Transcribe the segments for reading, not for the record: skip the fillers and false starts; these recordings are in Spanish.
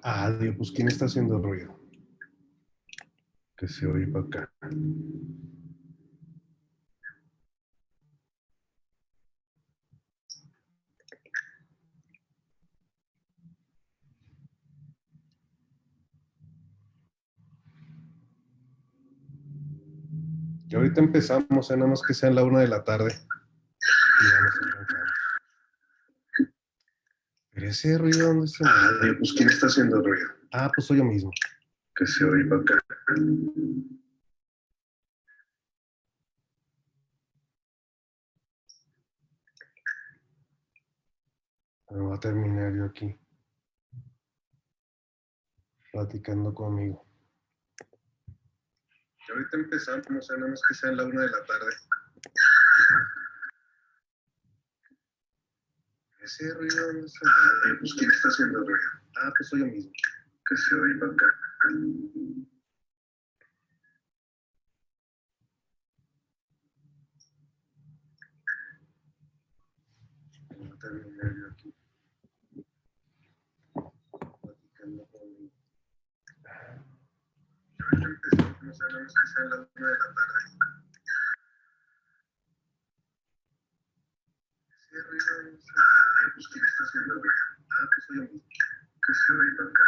Ah, Dios, pues ¿quién está haciendo ruido? Que se oye para acá. Y ahorita empezamos, nada más que sean la 1 de la tarde. Y ya nos arrancamos. Pero ese ruido, ¿dónde está? Ah, Dios, pues ¿quién está haciendo ruido? Ah, pues soy yo mismo. Que se oye para acá. Pero voy a terminar yo aquí. Platicando conmigo. Y ahorita empezamos, nada más que sean la 1 de la tarde. Ese ruido, ¿dónde está? Ah, Dios, pues ¿quién está haciendo ruido? Ah, pues soy yo mismo. Que se oye para acá. Voy a terminar yo aquí. Platicando conmigo. Y ahorita empezamos, nada más que sean la 1 de la tarde. Ese ruido, ¿dónde está? Ah, Dios, pues ¿quién está haciendo ruido? Ah, pues soy yo mismo. Que se oye para acá.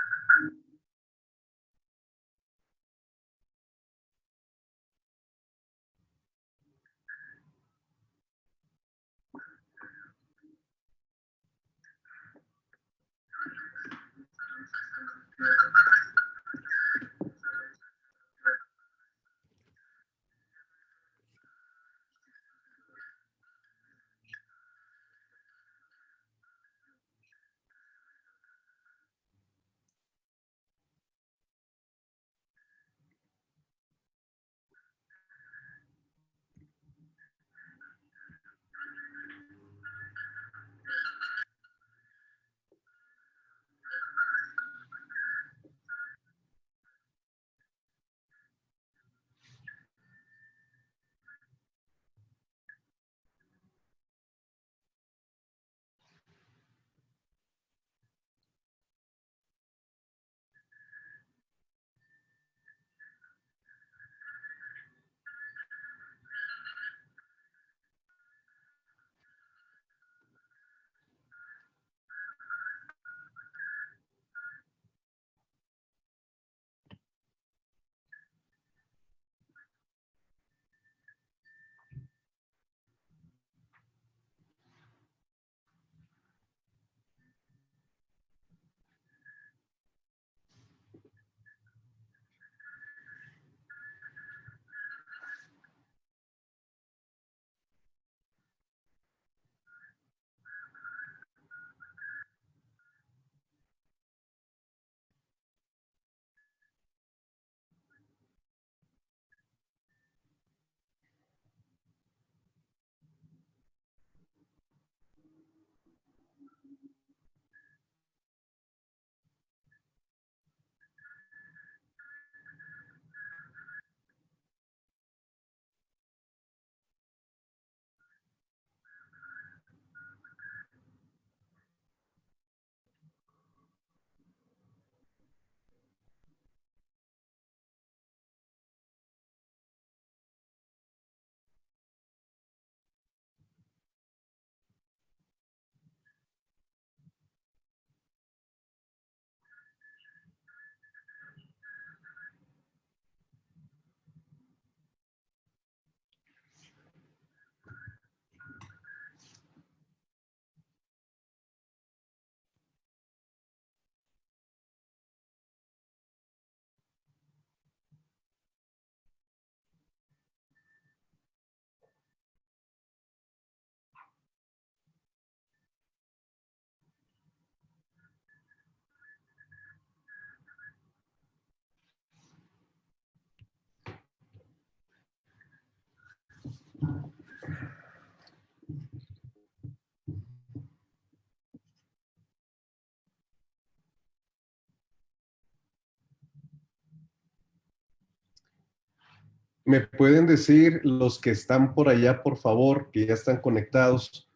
¿Me pueden decir los que están por allá, por favor, que ya están conectados?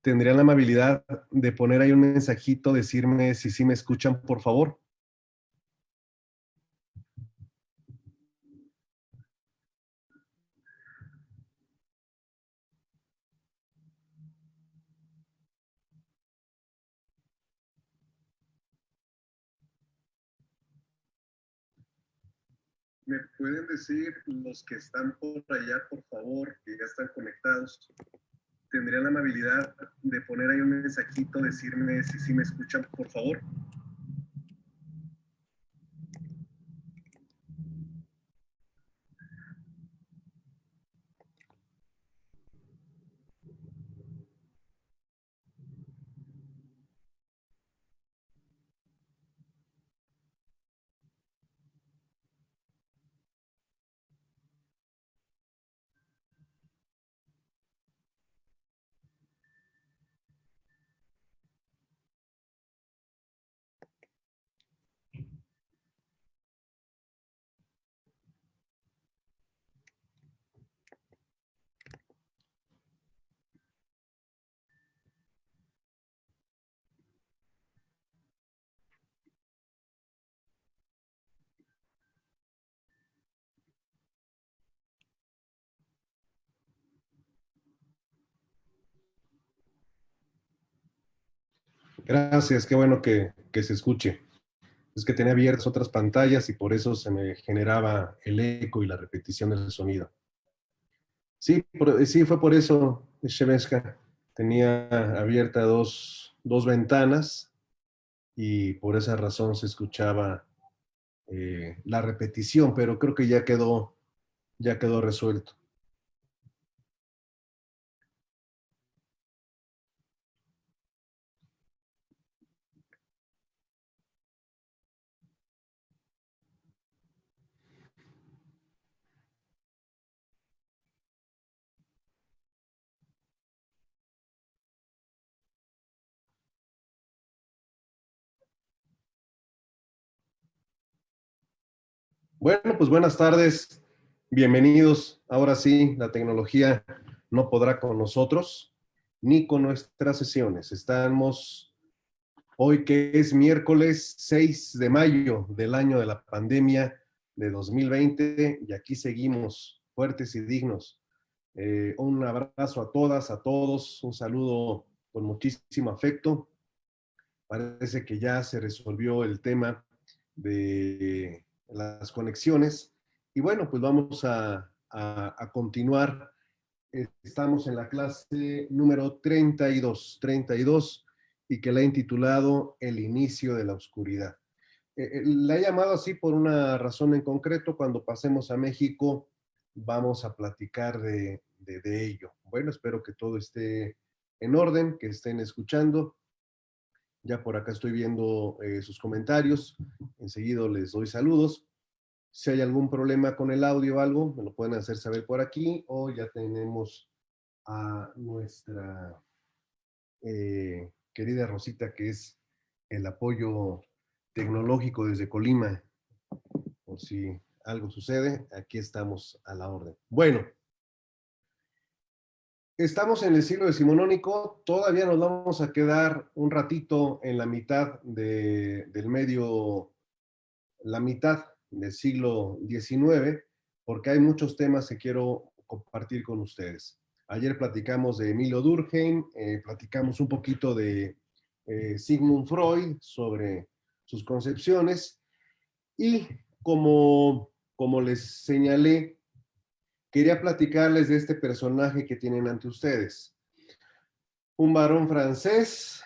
¿Tendrían la amabilidad de poner ahí un mensajito, decirme si sí me escuchan, por favor? ¿Me pueden decir los que están por allá, por favor, que ya están conectados? ¿Tendrían la amabilidad de poner ahí un mensajito, decirme si sí me escuchan, por favor? Gracias, qué bueno que se escuche. Es que tenía abiertas otras pantallas y por eso se me generaba el eco y la repetición del sonido. Sí, sí, fue por eso, Shevenska. Tenía abierta dos ventanas y por esa razón se escuchaba la repetición, pero creo que ya quedó resuelto. Bueno, pues buenas tardes, bienvenidos. Ahora sí, la tecnología no podrá con nosotros ni con nuestras sesiones. Estamos hoy que es miércoles 6 de mayo del año de la pandemia de 2020 y aquí seguimos fuertes y dignos. Un abrazo a todas, a todos, un saludo con muchísimo afecto. Parece que ya se resolvió el tema de las conexiones. Y bueno, pues vamos a continuar. Estamos en la clase número 32 y que la he intitulado El inicio de la oscuridad. La he llamado así por una razón en concreto. Cuando pasemos a México vamos a platicar de ello. Bueno, espero que todo esté en orden, que estén escuchando. Ya por acá estoy viendo sus comentarios. Enseguida les doy saludos. Si hay algún problema con el audio o algo, me lo pueden hacer saber por aquí o ya tenemos a nuestra querida Rosita, que es el apoyo tecnológico desde Colima. Por si algo sucede, aquí estamos a la orden. Bueno, estamos en el siglo decimonónico, todavía nos vamos a quedar un ratito en la mitad del medio, la mitad del siglo XIX, porque hay muchos temas que quiero compartir con ustedes. Ayer platicamos de Emilio Durkheim, platicamos un poquito de Sigmund Freud sobre sus concepciones y como les señalé, quería platicarles de este personaje que tienen ante ustedes. Un varón francés,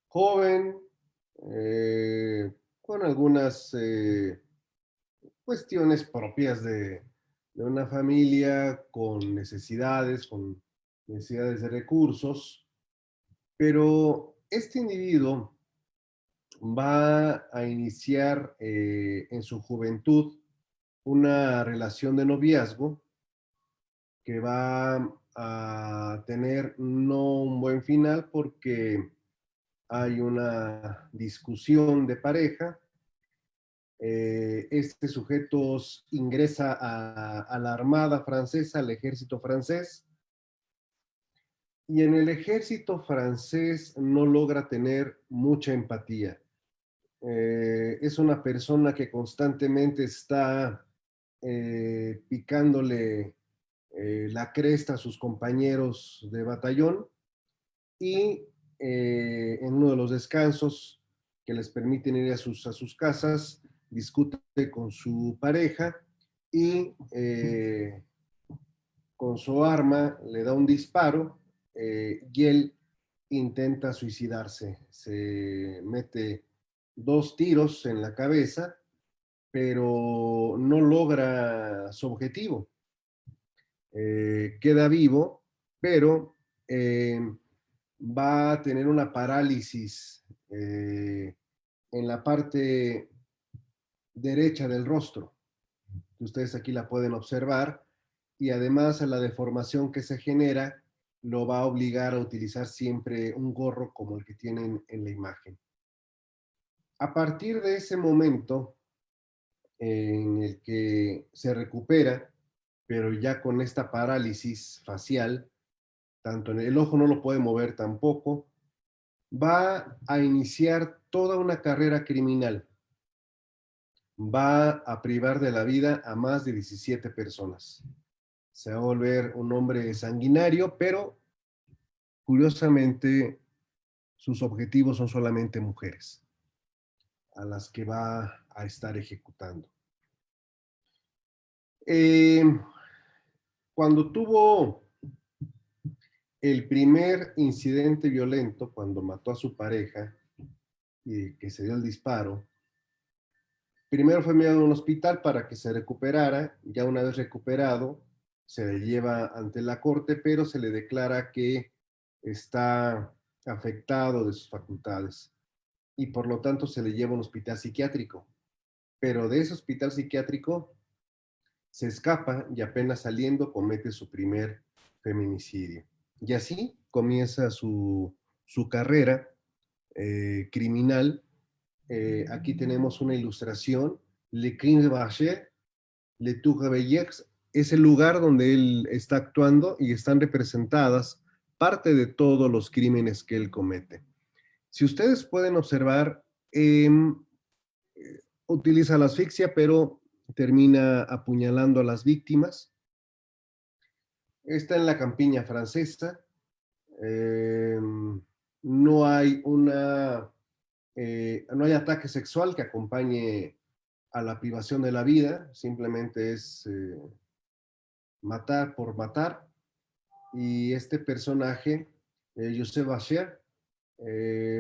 joven, con algunas cuestiones propias de una familia con necesidades de recursos, pero este individuo va a iniciar en su juventud una relación de noviazgo que va a tener no un buen final porque hay una discusión de pareja. Este sujeto ingresa a la Armada francesa, al ejército francés, y en el ejército francés no logra tener mucha empatía. Es una persona que constantemente está picándole la cresta a sus compañeros de batallón y en uno de los descansos que les permiten ir a sus casas, discute con su pareja y con su arma le da un disparo y él intenta suicidarse. Se mete 2 tiros en la cabeza, pero no logra su objetivo. Queda vivo, pero va a tener una parálisis en la parte derecha del rostro. Ustedes aquí la pueden observar y además a la deformación que se genera lo va a obligar a utilizar siempre un gorro como el que tienen en la imagen. A partir de ese momento en el que se recupera, pero ya con esta parálisis facial, tanto en el ojo no lo puede mover tampoco, va a iniciar toda una carrera criminal. Va a privar de la vida a más de 17 personas. Se va a volver un hombre sanguinario, pero curiosamente sus objetivos son solamente mujeres a las que va a estar ejecutando. Eh, Cuando tuvo el primer incidente violento, cuando mató a su pareja y que se dio el disparo, primero fue enviado a un hospital para que se recuperara. Ya una vez recuperado, se le lleva ante la corte, pero se le declara que está afectado de sus facultades y por lo tanto se le lleva a un hospital psiquiátrico. Pero de ese hospital psiquiátrico se escapa y apenas saliendo comete su primer feminicidio. Y así comienza su carrera criminal. Aquí tenemos una ilustración, Le Crime de Bachet, Le Tour de Bellex, es el lugar donde él está actuando y están representadas parte de todos los crímenes que él comete. Si ustedes pueden observar, utiliza la asfixia, pero termina apuñalando a las víctimas. Está en la campiña francesa. Eh, no hay no hay ataque sexual que acompañe a la privación de la vida, simplemente es matar por matar. Y este personaje, Joseph Vacher,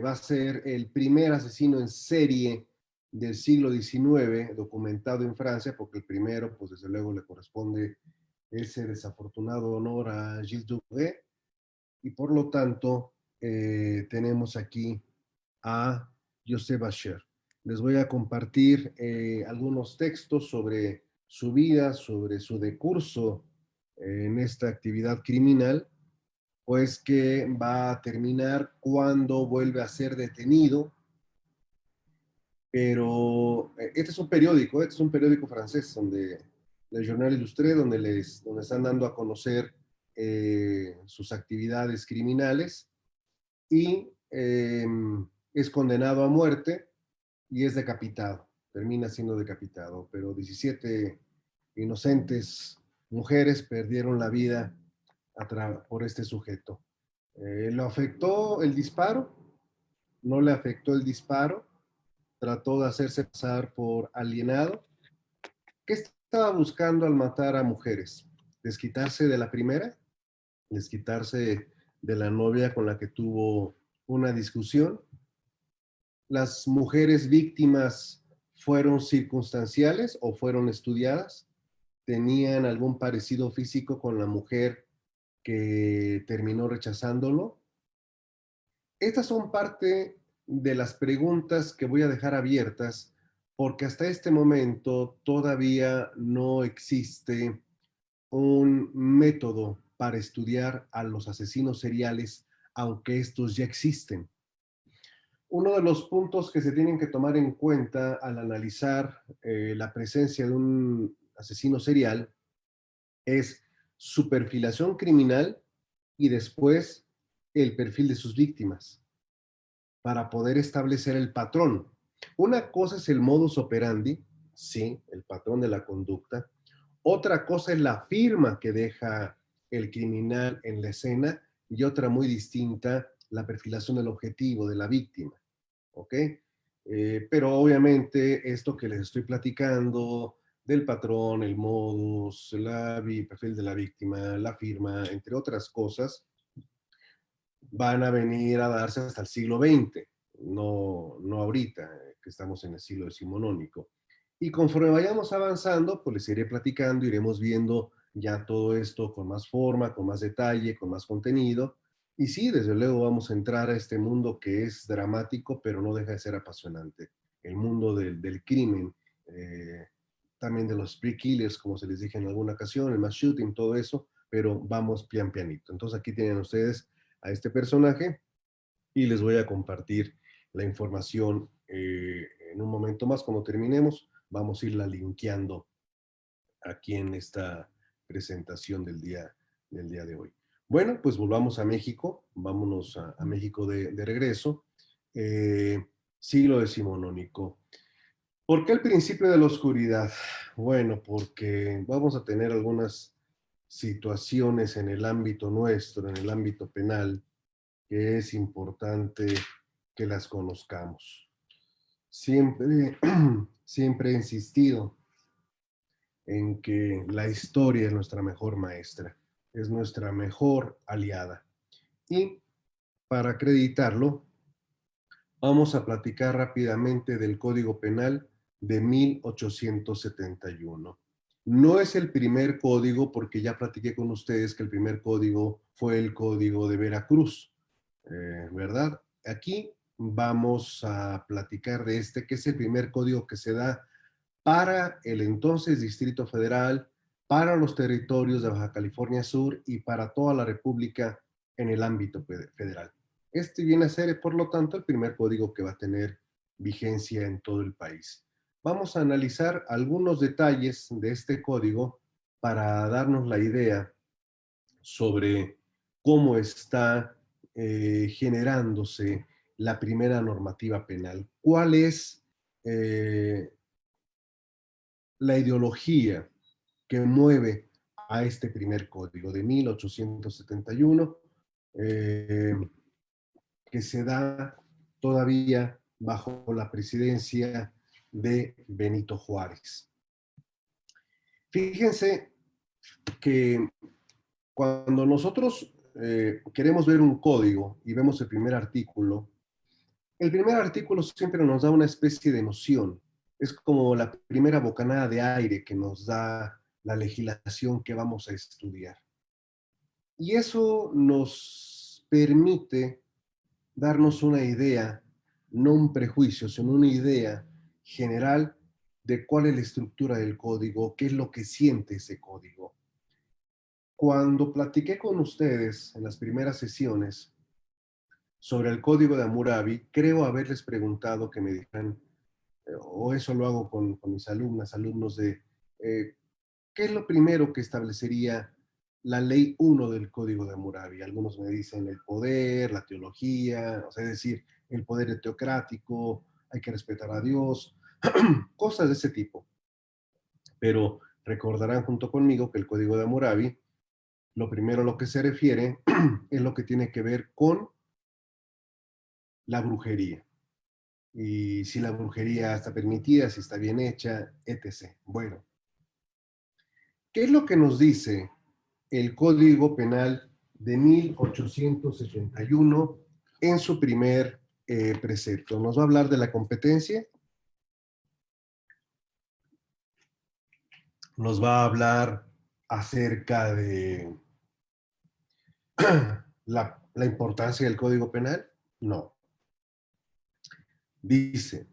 va a ser el primer asesino en serie del siglo XIX documentado en Francia, porque el primero, pues desde luego le corresponde ese desafortunado honor a Gilles Dubré, y por lo tanto tenemos aquí a Joseph Vacher. Les voy a compartir algunos textos sobre su vida, sobre su decurso en esta actividad criminal, pues que va a terminar cuando vuelve a ser detenido. Pero este es un periódico francés, donde el Journal Illustré, donde están dando a conocer sus actividades criminales y es condenado a muerte y es decapitado, termina siendo decapitado, pero 17 inocentes mujeres perdieron la vida por este sujeto. ¿Lo afectó el disparo? No le afectó el disparo, trató de hacerse pasar por alienado. ¿Qué estaba buscando al matar a mujeres? ¿Desquitarse de la primera? ¿Desquitarse de la novia con la que tuvo una discusión? ¿Las mujeres víctimas fueron circunstanciales o fueron estudiadas? ¿Tenían algún parecido físico con la mujer que terminó rechazándolo? Estas son parte de las preguntas que voy a dejar abiertas porque hasta este momento todavía no existe un método para estudiar a los asesinos seriales, aunque estos ya existen. Uno de los puntos que se tienen que tomar en cuenta al analizar la presencia de un asesino serial es su perfilación criminal y después el perfil de sus víctimas para poder establecer el patrón. Una cosa es el modus operandi, sí, el patrón de la conducta. Otra cosa es la firma que deja el criminal en la escena y otra muy distinta, la perfilación del objetivo, de la víctima. ¿Ok? Pero obviamente esto que les estoy platicando del patrón, el modus, el perfil de la víctima, la firma, entre otras cosas, van a venir a darse hasta el siglo XX, no ahorita, que estamos en el siglo decimonónico. Y conforme vayamos avanzando, pues les iré platicando, iremos viendo ya todo esto con más forma, con más detalle, con más contenido. Y sí, desde luego vamos a entrar a este mundo que es dramático, pero no deja de ser apasionante. El mundo del crimen, eh, también de los spree killers, como se les dije en alguna ocasión, el mass shooting, todo eso, pero vamos pian pianito. Entonces aquí tienen ustedes a este personaje y les voy a compartir la información en un momento más. Cuando terminemos, vamos a irla linkeando aquí en esta presentación del día de hoy. Bueno, pues volvamos a México, vámonos a México de regreso. Eh, Siglo decimonónico. ¿Por qué el principio de la oscuridad? Bueno, porque vamos a tener algunas situaciones en el ámbito nuestro, en el ámbito penal, que es importante que las conozcamos. Siempre, siempre he insistido en que la historia es nuestra mejor maestra, es nuestra mejor aliada. Y para acreditarlo, vamos a platicar rápidamente del Código Penal de 1871. No es el primer código, porque ya platiqué con ustedes que el primer código fue el Código de Veracruz, ¿verdad? Aquí vamos a platicar de este, que es el primer código que se da para el entonces Distrito Federal, para los territorios de Baja California Sur y para toda la República en el ámbito federal. Este viene a ser, por lo tanto, el primer código que va a tener vigencia en todo el país. Vamos a analizar algunos detalles de este código para darnos la idea sobre cómo está generándose la primera normativa penal. ¿Cuál es la ideología que mueve a este primer código de 1871, eh, que se da todavía bajo la presidencia de Benito Juárez? Fíjense que cuando nosotros queremos ver un código y vemos el primer artículo siempre nos da una especie de noción. Es como la primera bocanada de aire que nos da la legislación que vamos a estudiar. Y eso nos permite darnos una idea, no un prejuicio, sino una idea general de cuál es la estructura del código, qué es lo que siente ese código. Cuando platiqué con ustedes en las primeras sesiones sobre el código de Hammurabi, creo haberles preguntado que me dijeran, o eso lo hago con mis alumnas, alumnos de, ¿qué es lo primero que establecería la ley 1 del Código de Hammurabi? Algunos me dicen el poder, la teología, o sea, es decir, el poder teocrático, hay que respetar a Dios, cosas de ese tipo. Pero recordarán junto conmigo que el Código de Hammurabi, lo primero a lo que se refiere es lo que tiene que ver con la brujería. Y si la brujería está permitida, si está bien hecha, etc. Bueno, ¿qué es lo que nos dice el Código Penal de 1871 en su primer precepto? Nos va a hablar de la competencia, nos va a hablar acerca de la importancia del Código Penal. No. Dice,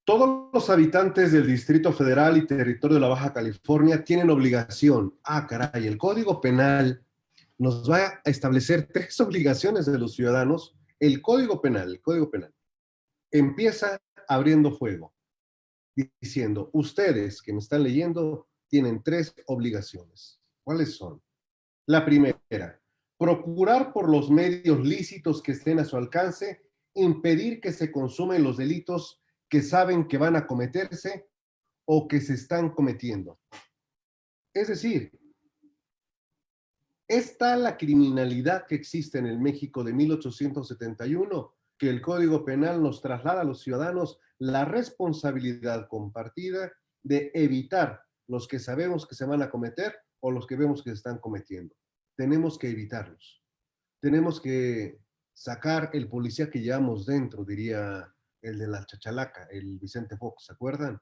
Todos los habitantes del Distrito Federal y territorio de la Baja California tienen obligación. Ah, caray, el Código Penal nos va a establecer tres obligaciones de los ciudadanos. El Código Penal empieza abriendo fuego, diciendo, ustedes que me están leyendo tienen tres obligaciones. ¿Cuáles son? La primera, procurar por los medios lícitos que estén a su alcance, impedir que se consumen los delitos que saben que van a cometerse o que se están cometiendo. Es decir, es tal la criminalidad que existe en el México de 1871 que el Código Penal nos traslada a los ciudadanos la responsabilidad compartida de evitar los que sabemos que se van a cometer o los que vemos que se están cometiendo. Tenemos que evitarlos. Tenemos que sacar el policía que llevamos dentro, diría el de la chachalaca, el Vicente Fox, ¿se acuerdan?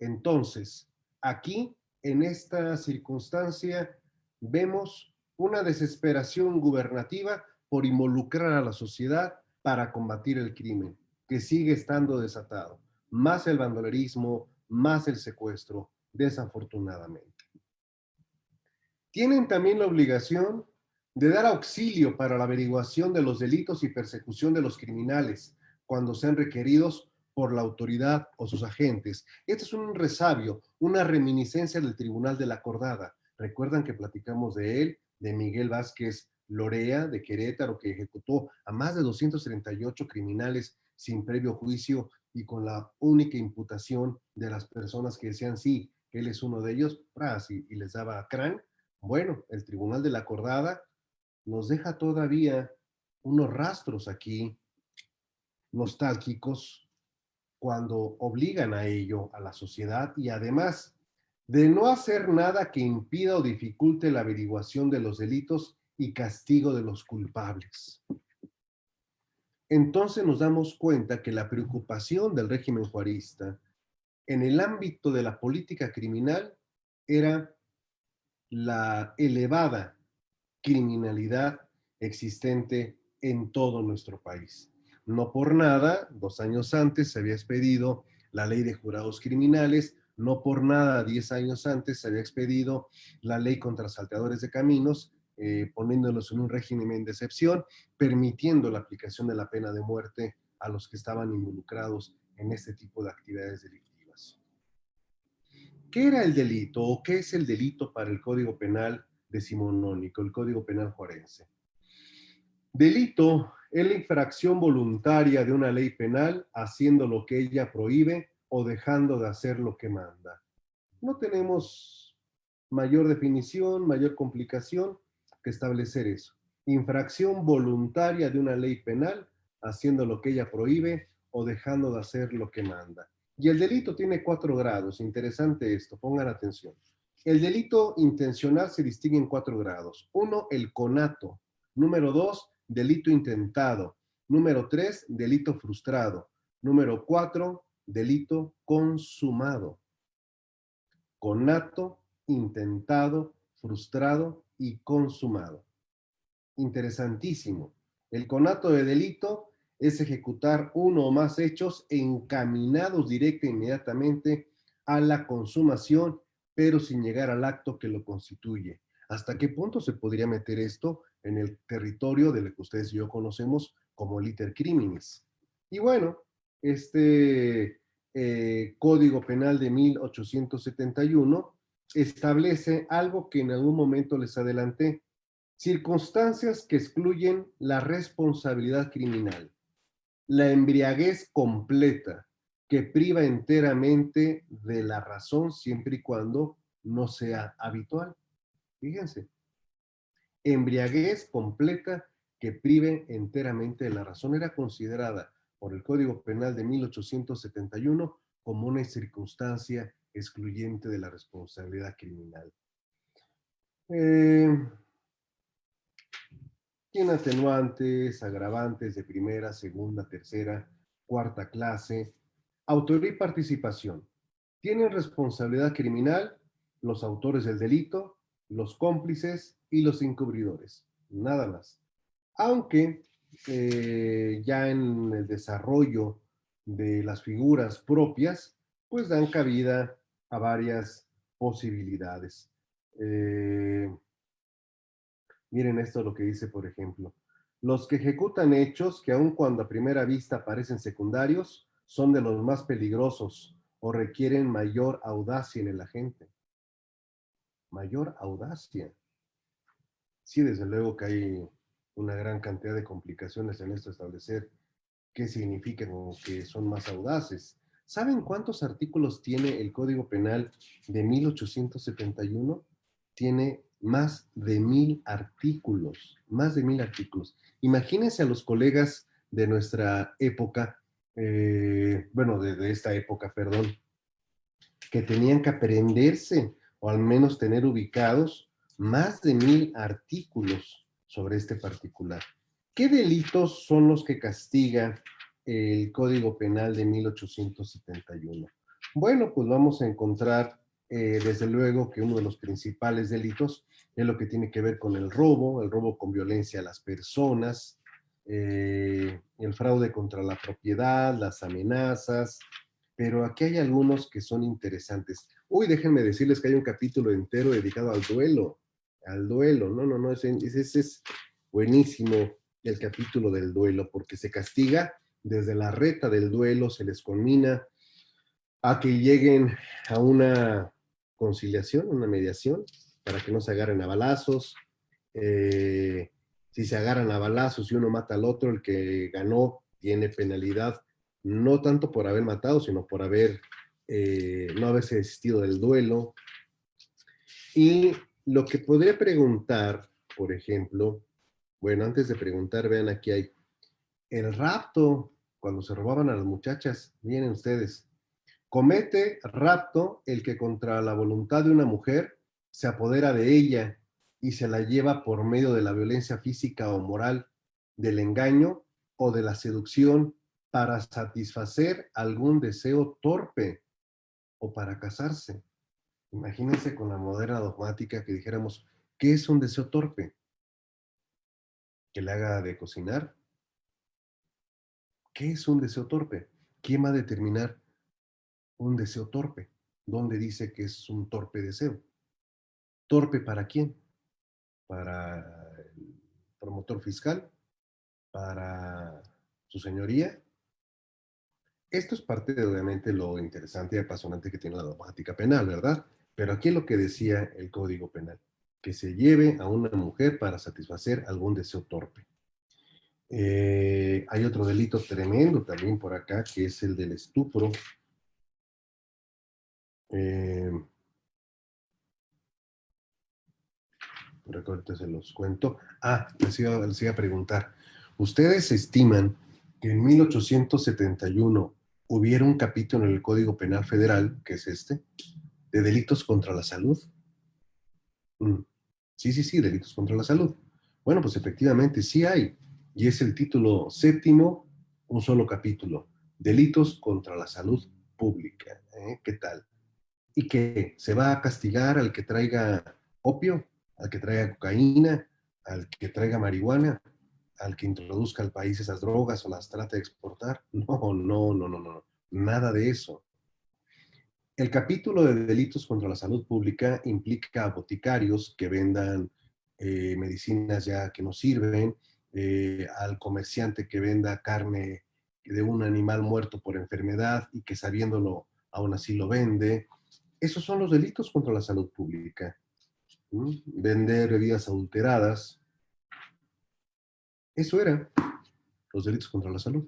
Entonces, aquí, en esta circunstancia, vemos una desesperación gubernativa por involucrar a la sociedad para combatir el crimen, que sigue estando desatado. Más el bandolerismo, más el secuestro, desafortunadamente. Tienen también la obligación de dar auxilio para la averiguación de los delitos y persecución de los criminales cuando sean requeridos por la autoridad o sus agentes. Este es un resabio, una reminiscencia del Tribunal de la Acordada. Recuerdan que platicamos de él, de Miguel Vázquez Lorea, de Querétaro, que ejecutó a más de 238 criminales sin previo juicio y con la única imputación de las personas que decían sí, que él es uno de ellos, y les daba crán. Bueno, el Tribunal de la Acordada nos deja todavía unos rastros aquí nostálgicos cuando obligan a ello a la sociedad y además de no hacer nada que impida o dificulte la averiguación de los delitos y castigo de los culpables. Entonces nos damos cuenta que la preocupación del régimen juarista en el ámbito de la política criminal era la elevada criminalidad existente en todo nuestro país. No por nada, 2 años antes se había expedido la ley de jurados criminales, no por nada, 10 años antes se había expedido la ley contra salteadores de caminos, poniéndolos en un régimen de excepción, permitiendo la aplicación de la pena de muerte a los que estaban involucrados en este tipo de actividades delictivas. ¿Qué era el delito o qué es el delito para el Código Penal decimonónico, el Código Penal juarense? Delito es la infracción voluntaria de una ley penal haciendo lo que ella prohíbe o dejando de hacer lo que manda. No tenemos mayor definición, mayor complicación que establecer eso. Infracción voluntaria de una ley penal haciendo lo que ella prohíbe o dejando de hacer lo que manda. Y el delito tiene 4 grados. Interesante esto, pongan atención. El delito intencional se distingue en 4 grados. 1, el conato. Número 2, delito intentado. Número 3, delito frustrado. Número 4, delito consumado. Conato, intentado, frustrado y consumado. Interesantísimo. El conato de delito es ejecutar uno o más hechos encaminados directa e inmediatamente a la consumación, pero sin llegar al acto que lo constituye. ¿Hasta qué punto se podría meter esto en el territorio de lo que ustedes y yo conocemos como liter criminis? Y bueno, este Código Penal de 1871 establece algo que en algún momento les adelanté: circunstancias que excluyen la responsabilidad criminal, la embriaguez completa, que priva enteramente de la razón siempre y cuando no sea habitual. Fíjense, embriaguez completa que prive enteramente de la razón era considerada por el Código Penal de 1871 como una circunstancia excluyente de la responsabilidad criminal. Tiene atenuantes, agravantes de primera, segunda, tercera, cuarta clase. Autoría y participación. Tienen responsabilidad criminal los autores del delito, los cómplices y los encubridores. Nada más. Aunque ya en el desarrollo de las figuras propias, pues dan cabida a varias posibilidades. Eh, Miren esto lo que dice, por ejemplo. Los que ejecutan hechos que aun cuando a primera vista parecen secundarios, son de los más peligrosos o requieren mayor audacia en el agente. Mayor audacia. Sí, desde luego que hay una gran cantidad de complicaciones en esto, establecer qué significan o que son más audaces. ¿Saben cuántos artículos tiene el Código Penal de 1871? Tiene más de 1000 artículos. Imagínense a los colegas de nuestra época, bueno, de esta época, perdón, que tenían que aprenderse o al menos tener ubicados más de 1000 artículos sobre este particular. ¿Qué delitos son los que castiga el Código Penal de 1871? Bueno, pues vamos a encontrar, desde luego, que uno de los principales delitos es lo que tiene que ver con el robo con violencia a las personas, el fraude contra la propiedad, las amenazas, pero aquí hay algunos que son interesantes. Uy, déjenme decirles que hay un capítulo entero dedicado al duelo, no, ese es buenísimo el capítulo del duelo, porque se castiga desde la reta del duelo, se les conmina a que lleguen a una conciliación, una mediación, para que no se agarren a balazos. Eh, si se agarran a balazos y uno mata al otro, el que ganó tiene penalidad, no tanto por haber matado, sino por no haberse desistido del duelo. Y lo que podría preguntar, por ejemplo, bueno, antes de preguntar, vean, aquí hay el rapto, cuando se robaban a las muchachas, miren ustedes, comete rapto el que contra la voluntad de una mujer se apodera de ella y se la lleva por medio de la violencia física o moral, del engaño o de la seducción para satisfacer algún deseo torpe o para casarse. Imagínense con la moderna dogmática que dijéramos, ¿qué es un deseo torpe? ¿Que le haga de cocinar? ¿Qué es un deseo torpe? ¿Quién va a determinar un deseo torpe? ¿Dónde dice que es un torpe deseo? ¿Torpe para quién? ¿Para el promotor fiscal? ¿Para su señoría? Esto es parte de, obviamente, lo interesante y apasionante que tiene la dogmática penal, ¿verdad? Pero aquí es lo que decía el Código Penal, que se lleve a una mujer para satisfacer algún deseo torpe. Hay otro delito tremendo también por acá, que es el del estupro. Eh, por acá ahorita se los cuento. Les iba a preguntar, ¿ustedes estiman que en 1871 hubiera un capítulo en el Código Penal Federal, que es este, de delitos contra la salud? Mm. Sí, sí, sí, delitos contra la salud. Bueno, pues efectivamente sí hay. Y es el título séptimo, un solo capítulo. Delitos contra la salud pública. ¿Qué tal? Y que se va a castigar al que traiga opio, al que traiga cocaína, al que traiga marihuana, al que introduzca al país esas drogas o las trate de exportar. No. Nada de eso. El capítulo de delitos contra la salud pública implica a boticarios que vendan medicinas ya que no sirven, al comerciante que venda carne de un animal muerto por enfermedad y que sabiéndolo aún así lo vende. Esos son los delitos contra la salud pública. Vender bebidas adulteradas. Eso eran los delitos contra la salud.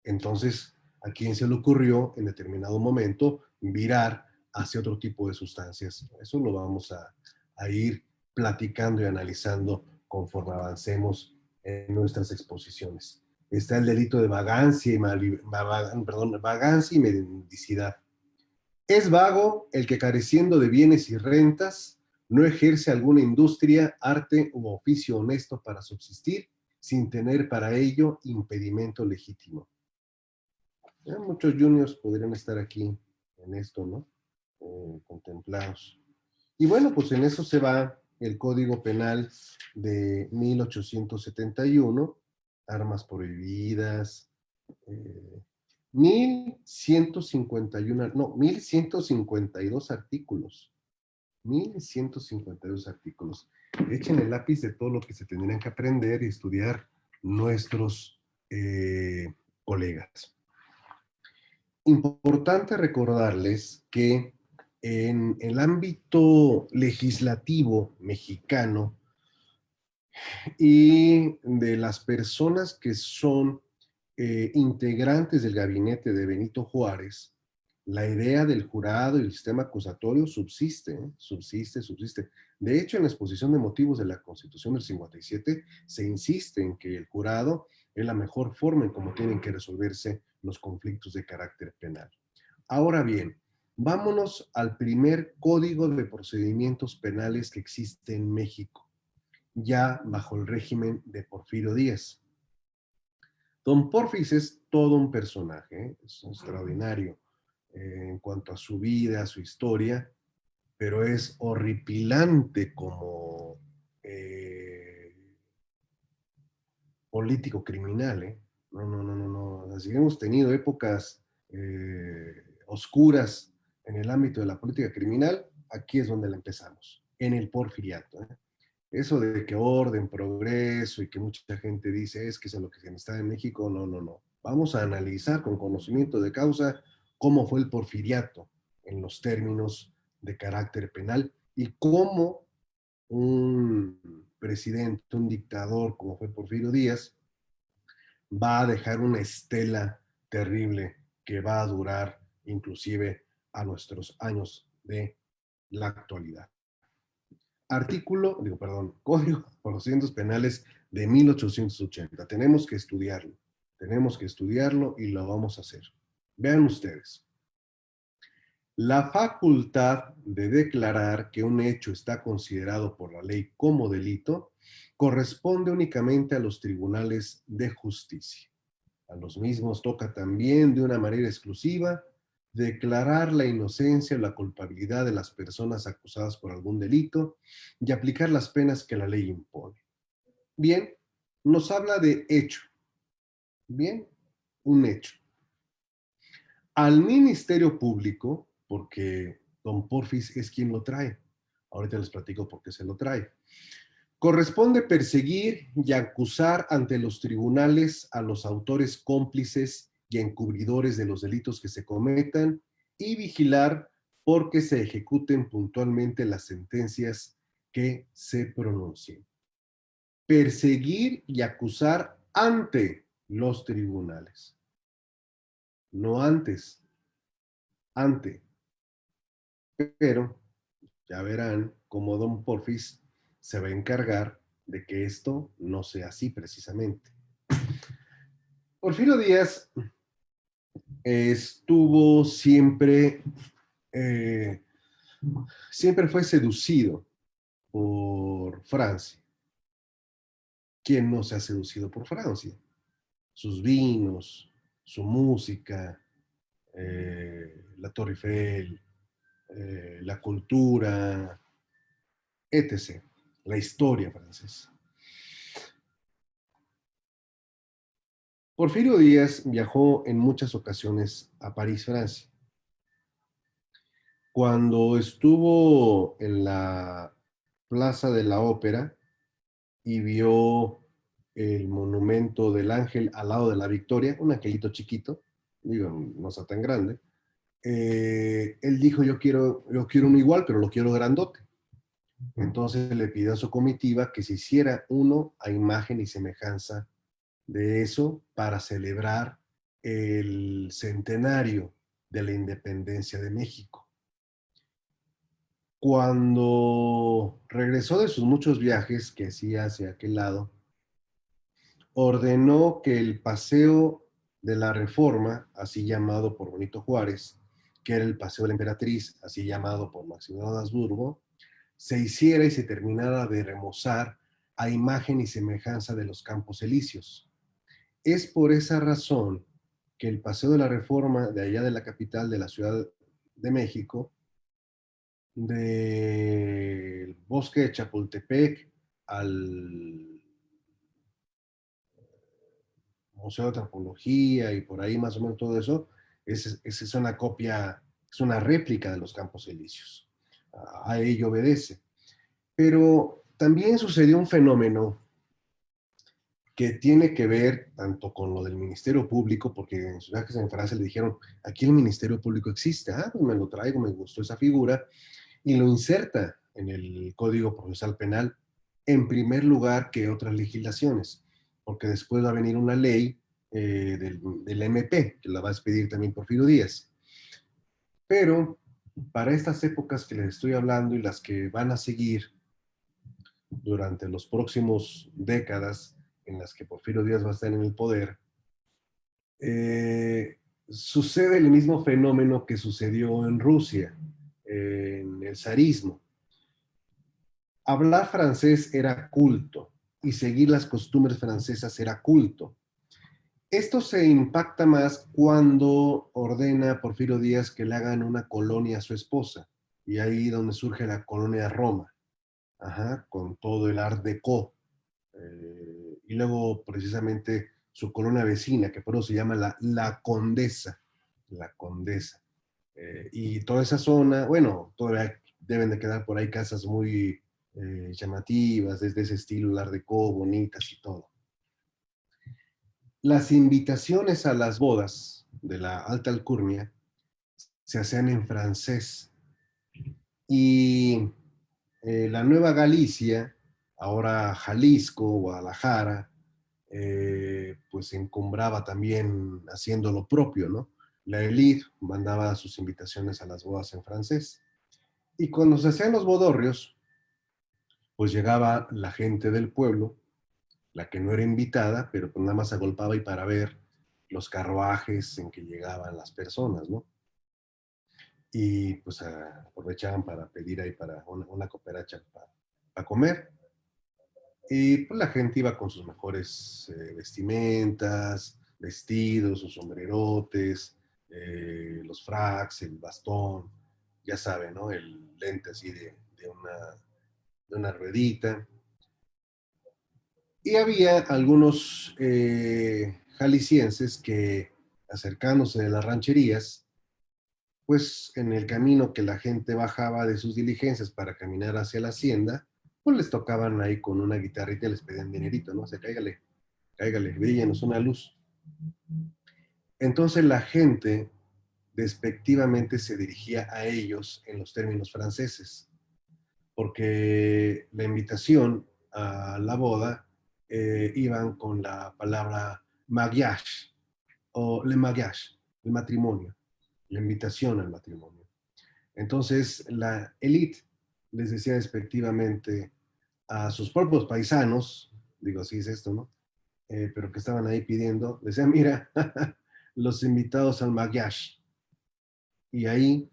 Entonces, ¿a quién se le ocurrió en determinado momento virar hacia otro tipo de sustancias? Eso lo vamos a ir platicando y analizando conforme avancemos en nuestras exposiciones. Está el delito de vagancia y mendicidad. Es vago el que careciendo de bienes y rentas no ejerce alguna industria, arte u oficio honesto para subsistir sin tener para ello impedimento legítimo. Ya muchos juniors podrían estar aquí en esto, ¿no? Contemplados. Y bueno, pues en eso se va el Código Penal de 1871, armas prohibidas, eh, 1151, no, 1152 artículos. 1152 artículos. Echen el lápiz de todo lo que se tendrían que aprender y estudiar nuestros colegas. Importante recordarles que en el ámbito legislativo mexicano y de las personas que son integrantes del gabinete de Benito Juárez, la idea del jurado y el sistema acusatorio subsiste, subsiste. De hecho, en la exposición de motivos de la Constitución del 57 se insiste en que el jurado es la mejor forma en cómo tienen que resolverse los conflictos de carácter penal. Ahora bien, vámonos al primer código de procedimientos penales que existe en México, ya bajo el régimen de Porfirio Díaz. Don Porfis es todo un personaje, es extraordinario en cuanto a su vida, a su historia, pero es horripilante como político criminal. No. Así que hemos tenido épocas oscuras en el ámbito de la política criminal, aquí es donde la empezamos, en el porfiriato. Eso de que orden, progreso y que mucha gente dice es que es lo que se está en México, no. Vamos a analizar con conocimiento de causa cómo fue el porfiriato en los términos de carácter penal y cómo un presidente, un dictador como fue Porfirio Díaz, va a dejar una estela terrible que va a durar inclusive a nuestros años de la actualidad. Código de Procedimientos Penales de 1880. Tenemos que estudiarlo y lo vamos a hacer. Vean ustedes. La facultad de declarar que un hecho está considerado por la ley como delito corresponde únicamente a los tribunales de justicia. A los mismos toca también de una manera exclusiva declarar la inocencia o la culpabilidad de las personas acusadas por algún delito y aplicar las penas que la ley impone. Bien, nos habla de hecho. Bien, un hecho. Al Ministerio Público, porque don Porfis es quien lo trae. Ahorita les platico por qué se lo trae. Corresponde perseguir y acusar ante los tribunales a los autores cómplices y encubridores de los delitos que se cometan y vigilar porque se ejecuten puntualmente las sentencias que se pronuncien. Perseguir y acusar ante los tribunales, no antes, ante. Pero ya verán cómo don Porfis se va a encargar de que esto no sea así precisamente. Porfirio Díaz estuvo eh, siempre fue seducido por Francia. ¿Quién no se ha seducido por Francia? Sus vinos, su música, la Torre Eiffel, la cultura, etc. La historia francesa. Porfirio Díaz viajó en muchas ocasiones a París, Francia. Cuando estuvo en la Plaza de la Ópera y vio el monumento del ángel al lado de la Victoria, un angelito chiquito, digo, no está tan grande, él dijo, yo quiero uno igual, pero lo quiero grandote. Entonces le pidió a su comitiva que se hiciera uno a imagen y semejanza de eso para celebrar el centenario de la independencia de México. Cuando regresó de sus muchos viajes que hacía hacia aquel lado, ordenó que el Paseo de la Reforma, así llamado por Benito Juárez, que era el Paseo de la Emperatriz, así llamado por Maximiliano de Habsburgo, se hiciera y se terminara de remozar a imagen y semejanza de los Campos Elíseos. Es por esa razón que el Paseo de la Reforma de allá de la capital de la Ciudad de México, del bosque de Chapultepec al Museo de Antropología y por ahí más o menos todo eso, es una copia, es una réplica de los Campos Elíseos. A ello obedece. Pero también sucedió un fenómeno que tiene que ver tanto con lo del Ministerio Público, porque en sus viajes en Francia le dijeron, aquí el Ministerio Público existe, pues me lo traigo, me gustó esa figura, y lo inserta en el Código Procesal Penal en primer lugar que otras legislaciones, porque después va a venir una ley del MP, que la va a expedir también Porfirio Díaz. Pero para estas épocas que les estoy hablando y las que van a seguir durante los próximos décadas en las que Porfirio Díaz va a estar en el poder, sucede el mismo fenómeno que sucedió en Rusia, en el zarismo. Hablar francés era culto y seguir las costumbres francesas era culto. Esto se impacta más cuando ordena Porfirio Díaz que le hagan una colonia a su esposa, y ahí donde surge la colonia Roma, con todo el Art Deco, y luego precisamente su colonia vecina, que por eso se llama la Condesa, la Condesa. Y toda esa zona, bueno, todavía deben de quedar por ahí casas muy llamativas, desde ese estilo, el Art Deco, bonitas y todo. Las invitaciones a las bodas de la alta alcurnia se hacían en francés y la Nueva Galicia, ahora Jalisco, Guadalajara, pues se encumbraba también haciendo lo propio, ¿no? La élite mandaba sus invitaciones a las bodas en francés. Y cuando se hacían los bodorrios, pues llegaba la gente del pueblo, la que no era invitada, pero pues nada más agolpaba y para ver los carruajes en que llegaban las personas, ¿no? Y pues aprovechaban para pedir ahí para una cooperacha para comer. Y pues la gente iba con sus mejores vestimentas, vestidos, sus sombrerotes, los fracs, el bastón, ya saben, ¿no? El lente así de una ruedita. Y había algunos jaliscienses que, acercándose de las rancherías, pues en el camino que la gente bajaba de sus diligencias para caminar hacia la hacienda, pues les tocaban ahí con una guitarrita y les pedían dinerito, ¿no? O sea, cáigale, cáigale, bríllanos una luz. Entonces la gente despectivamente se dirigía a ellos en los términos franceses, porque la invitación a la boda iban con la palabra mariage o le mariage, el matrimonio, la invitación al matrimonio. Entonces la élite les decía despectivamente a sus propios paisanos, digo así es esto, ¿no? Pero que estaban ahí pidiendo, decían, mira, los invitados al mariage. Y ahí,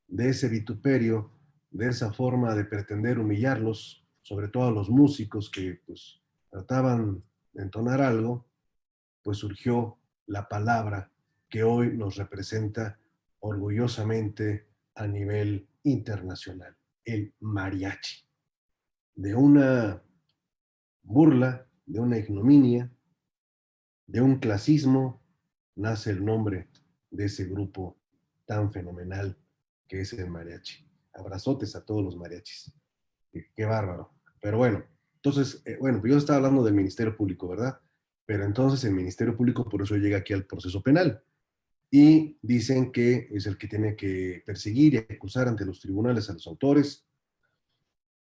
de ese vituperio, de esa forma de pretender humillarlos, sobre todo a los músicos que pues trataban de entonar algo, pues surgió la palabra que hoy nos representa orgullosamente a nivel internacional, el mariachi. De una burla, de una ignominia, de un clasismo, nace el nombre de ese grupo tan fenomenal que es el mariachi. Abrazotes a todos los mariachis. Qué bárbaro. Pero bueno, entonces, bueno, pues yo estaba hablando del Ministerio Público, ¿verdad? Pero entonces el Ministerio Público por eso llega aquí al proceso penal. Y dicen que es el que tiene que perseguir y acusar ante los tribunales a los autores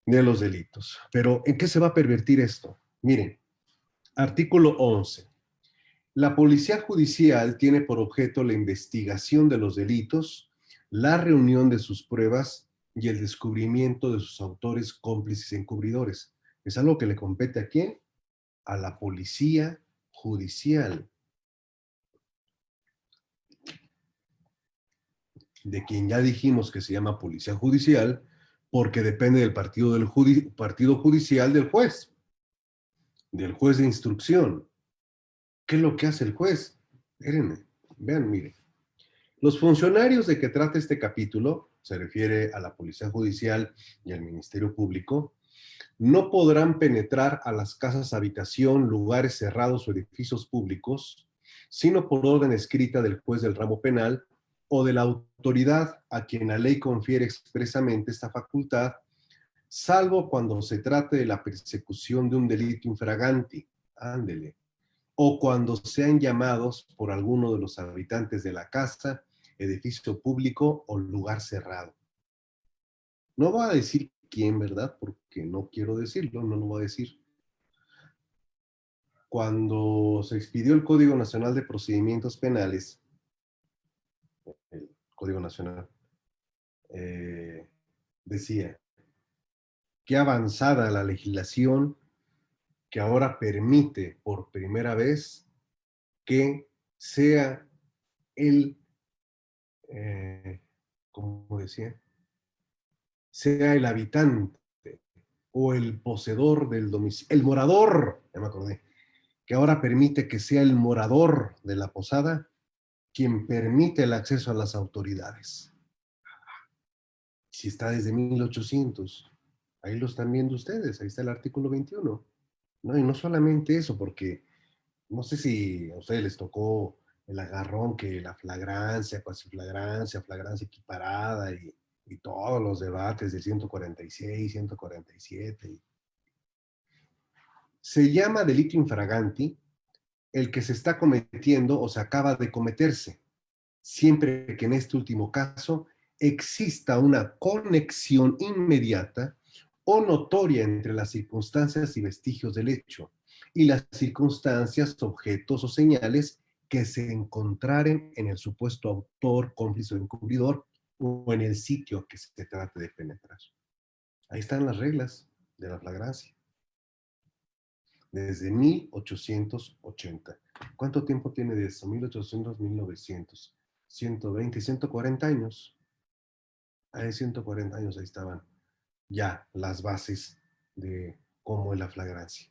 de los delitos. Pero ¿en qué se va a pervertir esto? Miren, artículo 11. La policía judicial tiene por objeto la investigación de los delitos, la reunión de sus pruebas y el descubrimiento de sus autores, cómplices y encubridores. Es algo que le compete ¿a quién? A la policía judicial, de quien ya dijimos que se llama policía judicial, porque depende del partido judicial del juez de instrucción. ¿Qué es lo que hace el juez? Espérenme, vean, miren. Los funcionarios de que trata este capítulo, se refiere a la Policía Judicial y al Ministerio Público, no podrán penetrar a las casas habitación, lugares cerrados o edificios públicos sino por orden escrita del juez del ramo penal o de la autoridad a quien la ley confiere expresamente esta facultad, salvo cuando se trate de la persecución de un delito infraganti, ándele, o cuando sean llamados por alguno de los habitantes de la casa, edificio público o lugar cerrado. No va a decir quién, ¿verdad? Porque no quiero decirlo, no lo voy a decir. Cuando se expidió el Código Nacional de Procedimientos Penales, el Código Nacional, decía que avanzada la legislación que ahora permite por primera vez que sea el, ¿cómo decía? Sea el habitante o el poseedor del domicilio, el morador, ya me acordé, que ahora permite que sea el morador de la posada quien permite el acceso a las autoridades. Si está desde 1800, ahí lo están viendo ustedes, ahí está el artículo 21. No, y no solamente eso, porque no sé si a ustedes les tocó el agarrón, que la flagrancia, cuasi flagrancia, flagrancia equiparada y todos los debates del 146, 147. Se llama delito infraganti el que se está cometiendo o se acaba de cometerse, siempre que en este último caso exista una conexión inmediata o notoria entre las circunstancias y vestigios del hecho y las circunstancias, objetos o señales que se encontraren en el supuesto autor, cómplice o encubridor o en el sitio que se trate de penetrar. Ahí están las reglas de la flagrancia. Desde 1880. ¿Cuánto tiempo tiene de eso? 1800, 1900. 120, 140 años. Hay 140 años, ahí estaban ya las bases de cómo es la flagrancia.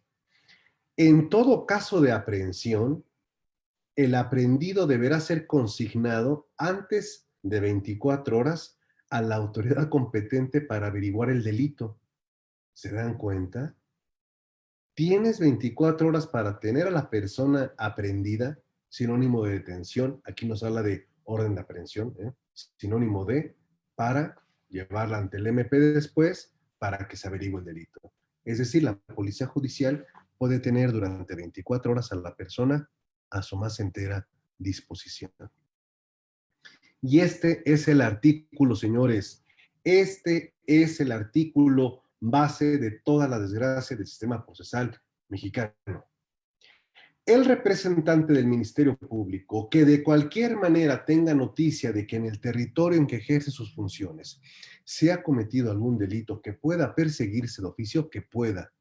En todo caso de aprehensión, el aprehendido deberá ser consignado antes de 24 horas a la autoridad competente para averiguar el delito. ¿Se dan cuenta? Tienes 24 horas para tener a la persona aprehendida, sinónimo de detención. Aquí nos habla de orden de aprehensión, sinónimo de, para llevarla ante el MP después para que se averigüe el delito. Es decir, la policía judicial puede tener durante 24 horas a la persona a su más entera disposición. Y este es el artículo, señores, este es el artículo base de toda la desgracia del sistema procesal mexicano. El representante del Ministerio Público que de cualquier manera tenga noticia de que en el territorio en que ejerce sus funciones se ha cometido algún delito que pueda perseguirse de oficio, que pueda,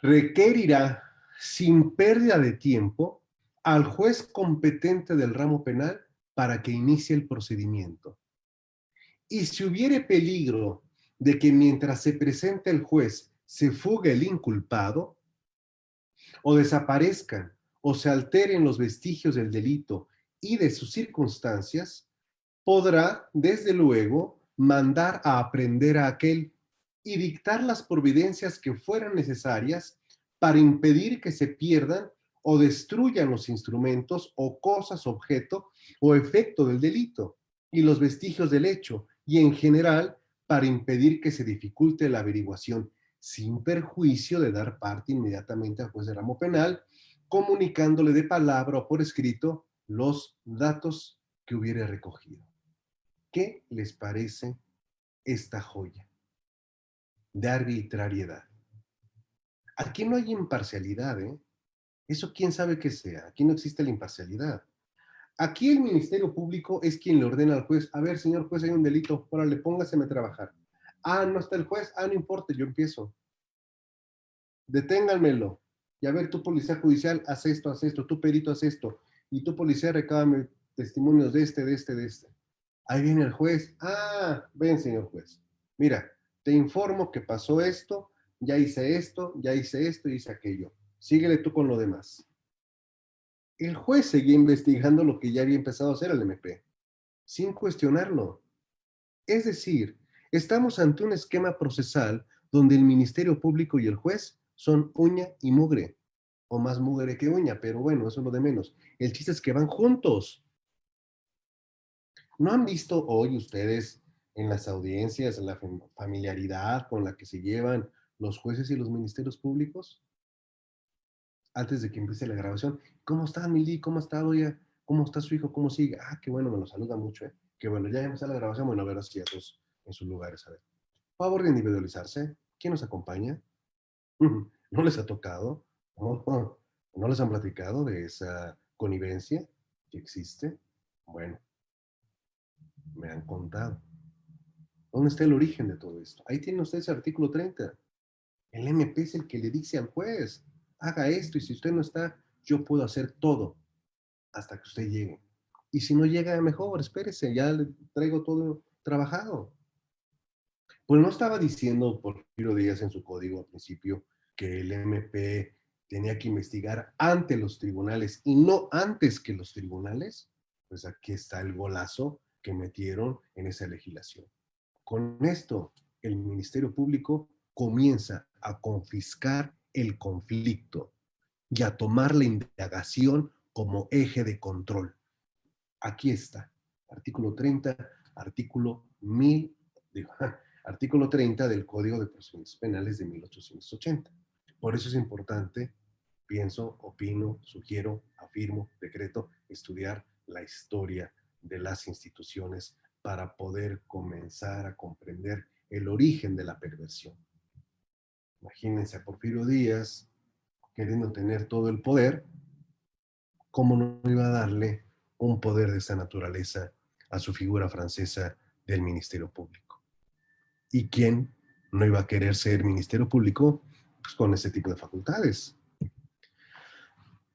requerirá sin pérdida de tiempo al juez competente del ramo penal para que inicie el procedimiento. Y si hubiere peligro de que mientras se presenta el juez se fugue el inculpado, o desaparezcan, o se alteren los vestigios del delito y de sus circunstancias, podrá, desde luego, mandar a aprender a aquel y dictar las providencias que fueran necesarias para impedir que se pierdan o destruyan los instrumentos o cosas objeto o efecto del delito y los vestigios del hecho, y en general para impedir que se dificulte la averiguación sin perjuicio de dar parte inmediatamente al juez de ramo penal, comunicándole de palabra o por escrito los datos que hubiere recogido. ¿Qué les parece esta joya de arbitrariedad? Aquí no hay imparcialidad, ¿eh? Eso quién sabe qué sea. Aquí no existe la imparcialidad. Aquí el Ministerio Público es quien le ordena al juez, a ver, señor juez, hay un delito, órale, póngaseme a trabajar. Ah, no está el juez, ah, no importa, yo empiezo. Deténganmelo. Y a ver, tú policía judicial, haz esto, tú perito, haz esto. Y tú policía, recábame testimonios de este, de este, de este. Ahí viene el juez. Ah, ven, señor juez. Mira, te informo que pasó esto, ya hice esto, ya hice esto y hice aquello. Síguele tú con lo demás. El juez seguía investigando lo que ya había empezado a hacer el MP, sin cuestionarlo. Es decir, estamos ante un esquema procesal donde el Ministerio Público y el juez son uña y mugre. o más mugre que uña, pero bueno, eso es lo de menos. El chiste es que van juntos. ¿No han visto hoy ustedes en las audiencias la familiaridad con la que se llevan los jueces y los ministerios públicos? Antes de que empiece la grabación. ¿Cómo está, Mili? ¿Cómo está, Oye? ¿Cómo está su hijo? ¿Cómo sigue? Ah, qué bueno, me lo saluda mucho, ¿eh? Qué bueno, ya empezó la grabación. Bueno, a ver, así a todos en sus lugares, a ver. Favor de individualizarse. ¿Quién nos acompaña? ¿No les ha tocado? ¿No, no les han platicado de esa connivencia que existe? Bueno, me han contado. ¿Dónde está el origen de todo esto? Ahí tiene usted ese artículo 30. El MP es el que le dice al juez, haga esto y si usted no está, yo puedo hacer todo hasta que usted llegue. Y si no llega, mejor, espérese, ya le traigo todo trabajado. Pues no estaba diciendo Porfirio Díaz en su código al principio que el MP tenía que investigar ante los tribunales y no antes que los tribunales. Pues aquí está el golazo que metieron en esa legislación. Con esto, el Ministerio Público comienza a confiscar el conflicto y a tomar la indagación como eje de control. Aquí está, artículo 30, artículo 1000, digo, artículo 30 del Código de Procedimientos Penales de 1880. Por eso es importante, pienso, opino, sugiero, afirmo, decreto, estudiar la historia de las instituciones para poder comenzar a comprender el origen de la perversión. Imagínense a Porfirio Díaz queriendo tener todo el poder, ¿cómo no iba a darle un poder de esa naturaleza a su figura francesa del Ministerio Público? ¿Y quién no iba a querer ser Ministerio Público pues, con ese tipo de facultades?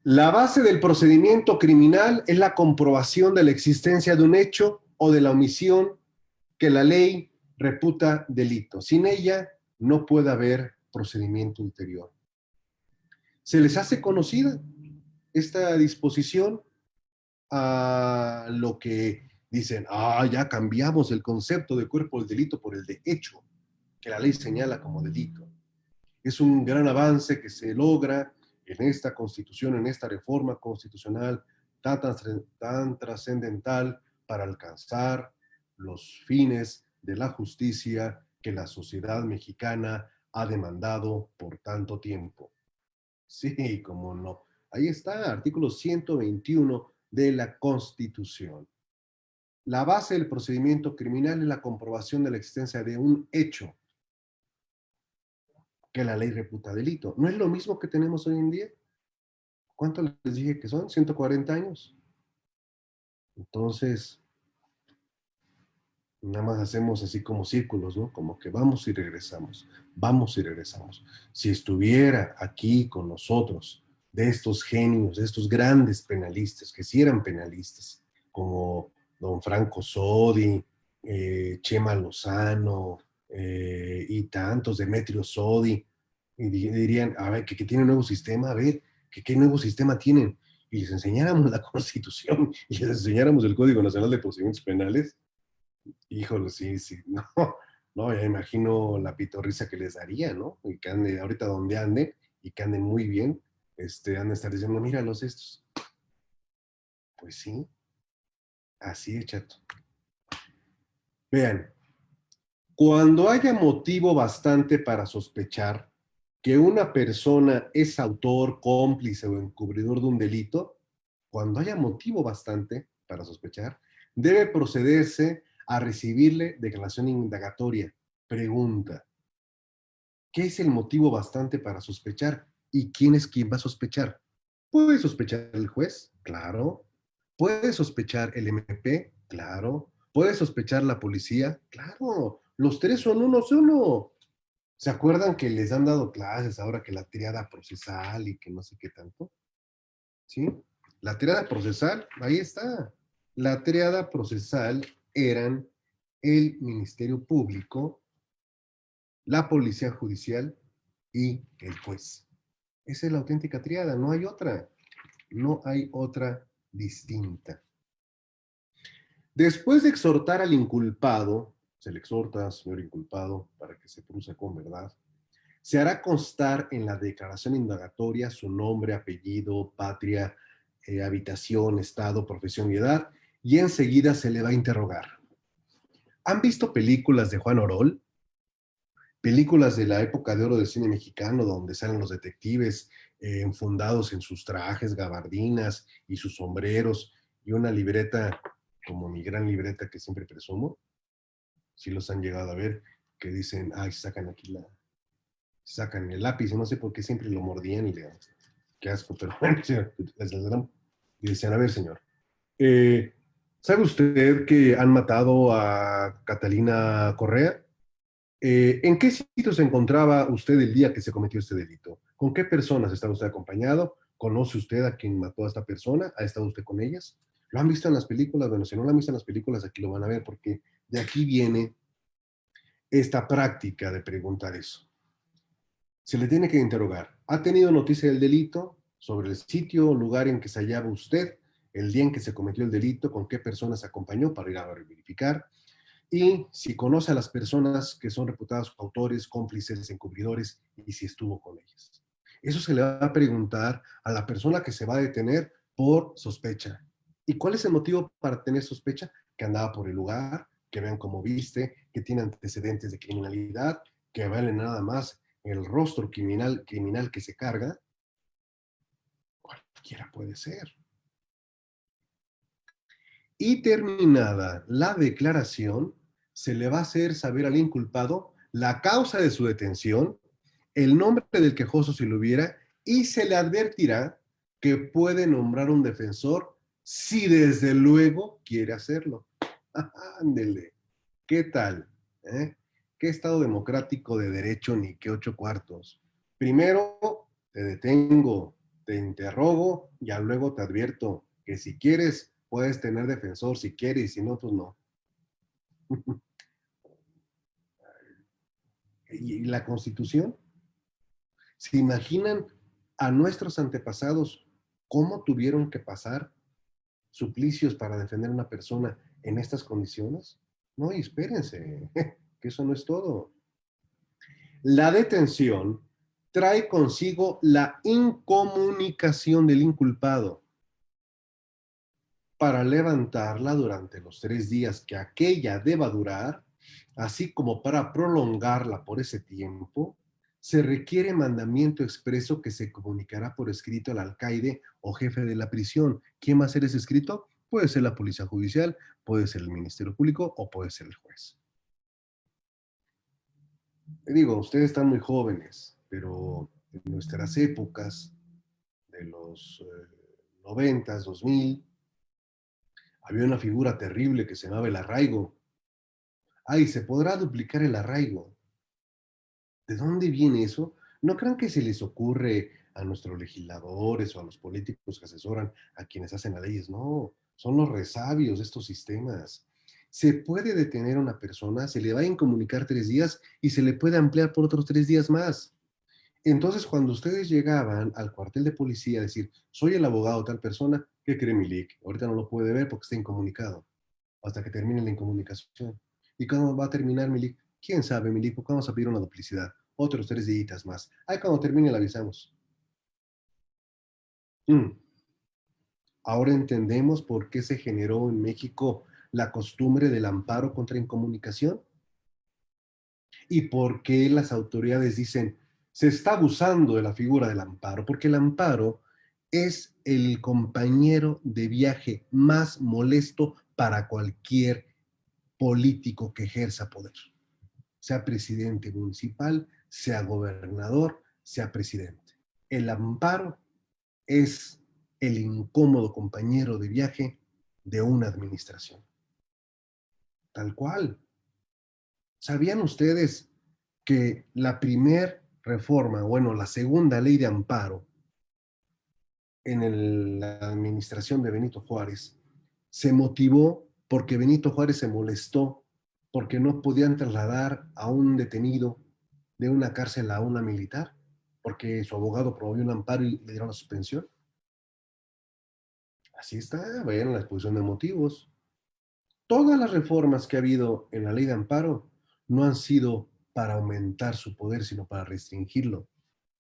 La base del procedimiento criminal es la comprobación de la existencia de un hecho o de la omisión que la ley reputa delito. Sin ella no puede haber procedimiento ulterior. Se les hace conocida esta disposición a lo que dicen, ya cambiamos el concepto de cuerpo del delito por el de hecho, que la ley señala como delito. Es un gran avance que se logra en esta constitución, en esta reforma constitucional tan trascendental para alcanzar los fines de la justicia que la sociedad mexicana ha demandado por tanto tiempo. Sí, cómo no. Ahí está, artículo 121 de la Constitución. La base del procedimiento criminal es la comprobación de la existencia de un hecho que la ley reputa delito. ¿No es lo mismo que tenemos hoy en día? ¿Cuánto les dije que son? 140 años. Entonces, nada más hacemos así como círculos, ¿no? Como que vamos y regresamos, vamos y regresamos. Si estuviera aquí con nosotros, de estos genios, de estos grandes penalistas, que sí eran penalistas, como don Franco Sodi, Chema Lozano, y tantos, Demetrio Sodi, y dirían, a ver, que tiene un nuevo sistema, a ver, que qué nuevo sistema tienen, y les enseñáramos la Constitución, y les enseñáramos el Código Nacional de Procedimientos Penales. Híjole, sí, sí, no, no, ya imagino la pitorrisa que les daría, ¿no? Y que ande ahorita donde ande y que anden muy bien, han de estar diciendo, míralos estos. Pues sí, así es, chato. Vean, cuando haya motivo bastante para sospechar que una persona es autor, cómplice o encubridor de un delito, cuando haya motivo bastante para sospechar, debe procederse a recibirle declaración indagatoria. Pregunta, ¿qué es el motivo bastante para sospechar? ¿Y quién es quien va a sospechar? ¿Puede sospechar el juez? Claro. ¿Puede sospechar el MP? Claro. ¿Puede sospechar la policía? Claro. Los tres son uno solo. ¿Se acuerdan que les han dado clases ahora que la triada procesal y que no sé qué tanto? ¿Sí? La triada procesal, ahí está. La triada procesal eran el Ministerio Público, la Policía Judicial y el juez. Esa es la auténtica triada, no hay otra. No hay otra distinta. Después de exhortar al inculpado, se le exhorta, señor inculpado, para que se produzca con verdad, Se hará constar en la declaración indagatoria su nombre, apellido, patria, habitación, estado, profesión y edad, y enseguida se le va a interrogar. ¿Han visto películas de Juan Orol? Películas de la época de oro del cine mexicano, donde salen los detectives enfundados en sus trajes, gabardinas y sus sombreros, y una libreta, como mi gran libreta que siempre presumo, si los han llegado a ver, que dicen, ay, sacan aquí sacan el lápiz, y no sé por qué siempre lo mordían y le, qué asco, pero bueno, y decían, a ver, señor, eh, ¿sabe usted que han matado a Catalina Correa? ¿En qué sitio se encontraba usted el día que se cometió este delito? ¿Con qué personas estaba usted acompañado? ¿Conoce usted a quien mató a esta persona? ¿Ha estado usted con ellas? ¿Lo han visto en las películas? Bueno, si no lo han visto en las películas, aquí lo van a ver, porque de aquí viene esta práctica de preguntar eso. Se le tiene que interrogar. ¿Ha tenido noticia del delito? Sobre el sitio o lugar en que se hallaba usted, el día en que se cometió el delito, con qué personas se acompañó para ir a verificar, y si conoce a las personas que son reputadas autores, cómplices, encubridores, y si estuvo con ellas. Eso se le va a preguntar a la persona que se va a detener por sospecha. ¿Y cuál es el motivo para tener sospecha? Que andaba por el lugar, que vean cómo viste, que tiene antecedentes de criminalidad, que vale nada más el rostro criminal que se carga. Cualquiera puede ser. Y terminada la declaración, se le va a hacer saber al inculpado la causa de su detención, el nombre del quejoso si lo hubiera, y se le advertirá que puede nombrar un defensor si desde luego quiere hacerlo. Ándele, ¿qué tal? ¿Eh? ¿Qué Estado democrático de derecho ni qué ocho cuartos? Primero te detengo, te interrogo y luego te advierto que si quieres puedes tener defensor si quieres y si no, pues no. ¿Y la Constitución? ¿Se imaginan a nuestros antepasados cómo tuvieron que pasar suplicios para defender a una persona en estas condiciones? No, y espérense, que eso no es todo. La detención trae consigo la incomunicación del inculpado para levantarla durante los 3 días que aquella deba durar, así como para prolongarla por ese tiempo, se requiere mandamiento expreso que se comunicará por escrito al alcaide o jefe de la prisión. ¿Quién va a hacer ese escrito? Puede ser la policía judicial, puede ser el Ministerio Público o puede ser el juez. Digo, ustedes están muy jóvenes, pero en nuestras épocas, de los 90, 2000, había una figura terrible que se llamaba el arraigo. Ay, ¿se podrá duplicar el arraigo? ¿De dónde viene eso? No crean que se les ocurre a nuestros legisladores o a los políticos que asesoran a quienes hacen las leyes. No, son los resabios de estos sistemas. Se puede detener a una persona, se le va a incomunicar 3 días y se le puede ampliar por otros 3 días más. Entonces, cuando ustedes llegaban al cuartel de policía a decir, soy el abogado de tal persona, ¿qué cree Milik? Ahorita no lo puede ver porque está incomunicado, hasta que termine la incomunicación. ¿Y cuándo va a terminar Milik? ¿Quién sabe, Milik? Porque vamos a pedir una duplicidad, otros 3 días más. Ahí cuando termine le avisamos. Mm. Ahora entendemos por qué se generó en México la costumbre del amparo contra incomunicación y por qué las autoridades dicen se está abusando de la figura del amparo, porque el amparo es el compañero de viaje más molesto para cualquier político que ejerza poder, sea presidente municipal, sea gobernador, sea presidente. El amparo es el incómodo compañero de viaje de una administración. Tal cual. ¿Sabían ustedes que la primer reforma, bueno, la segunda ley de amparo en la administración de Benito Juárez se motivó porque Benito Juárez se molestó porque no podían trasladar a un detenido de una cárcel a una militar, porque su abogado promovió un amparo y le dieron la suspensión? Así está, vayan a la exposición de motivos. Todas las reformas que ha habido en la ley de amparo no han sido para aumentar su poder, sino para restringirlo,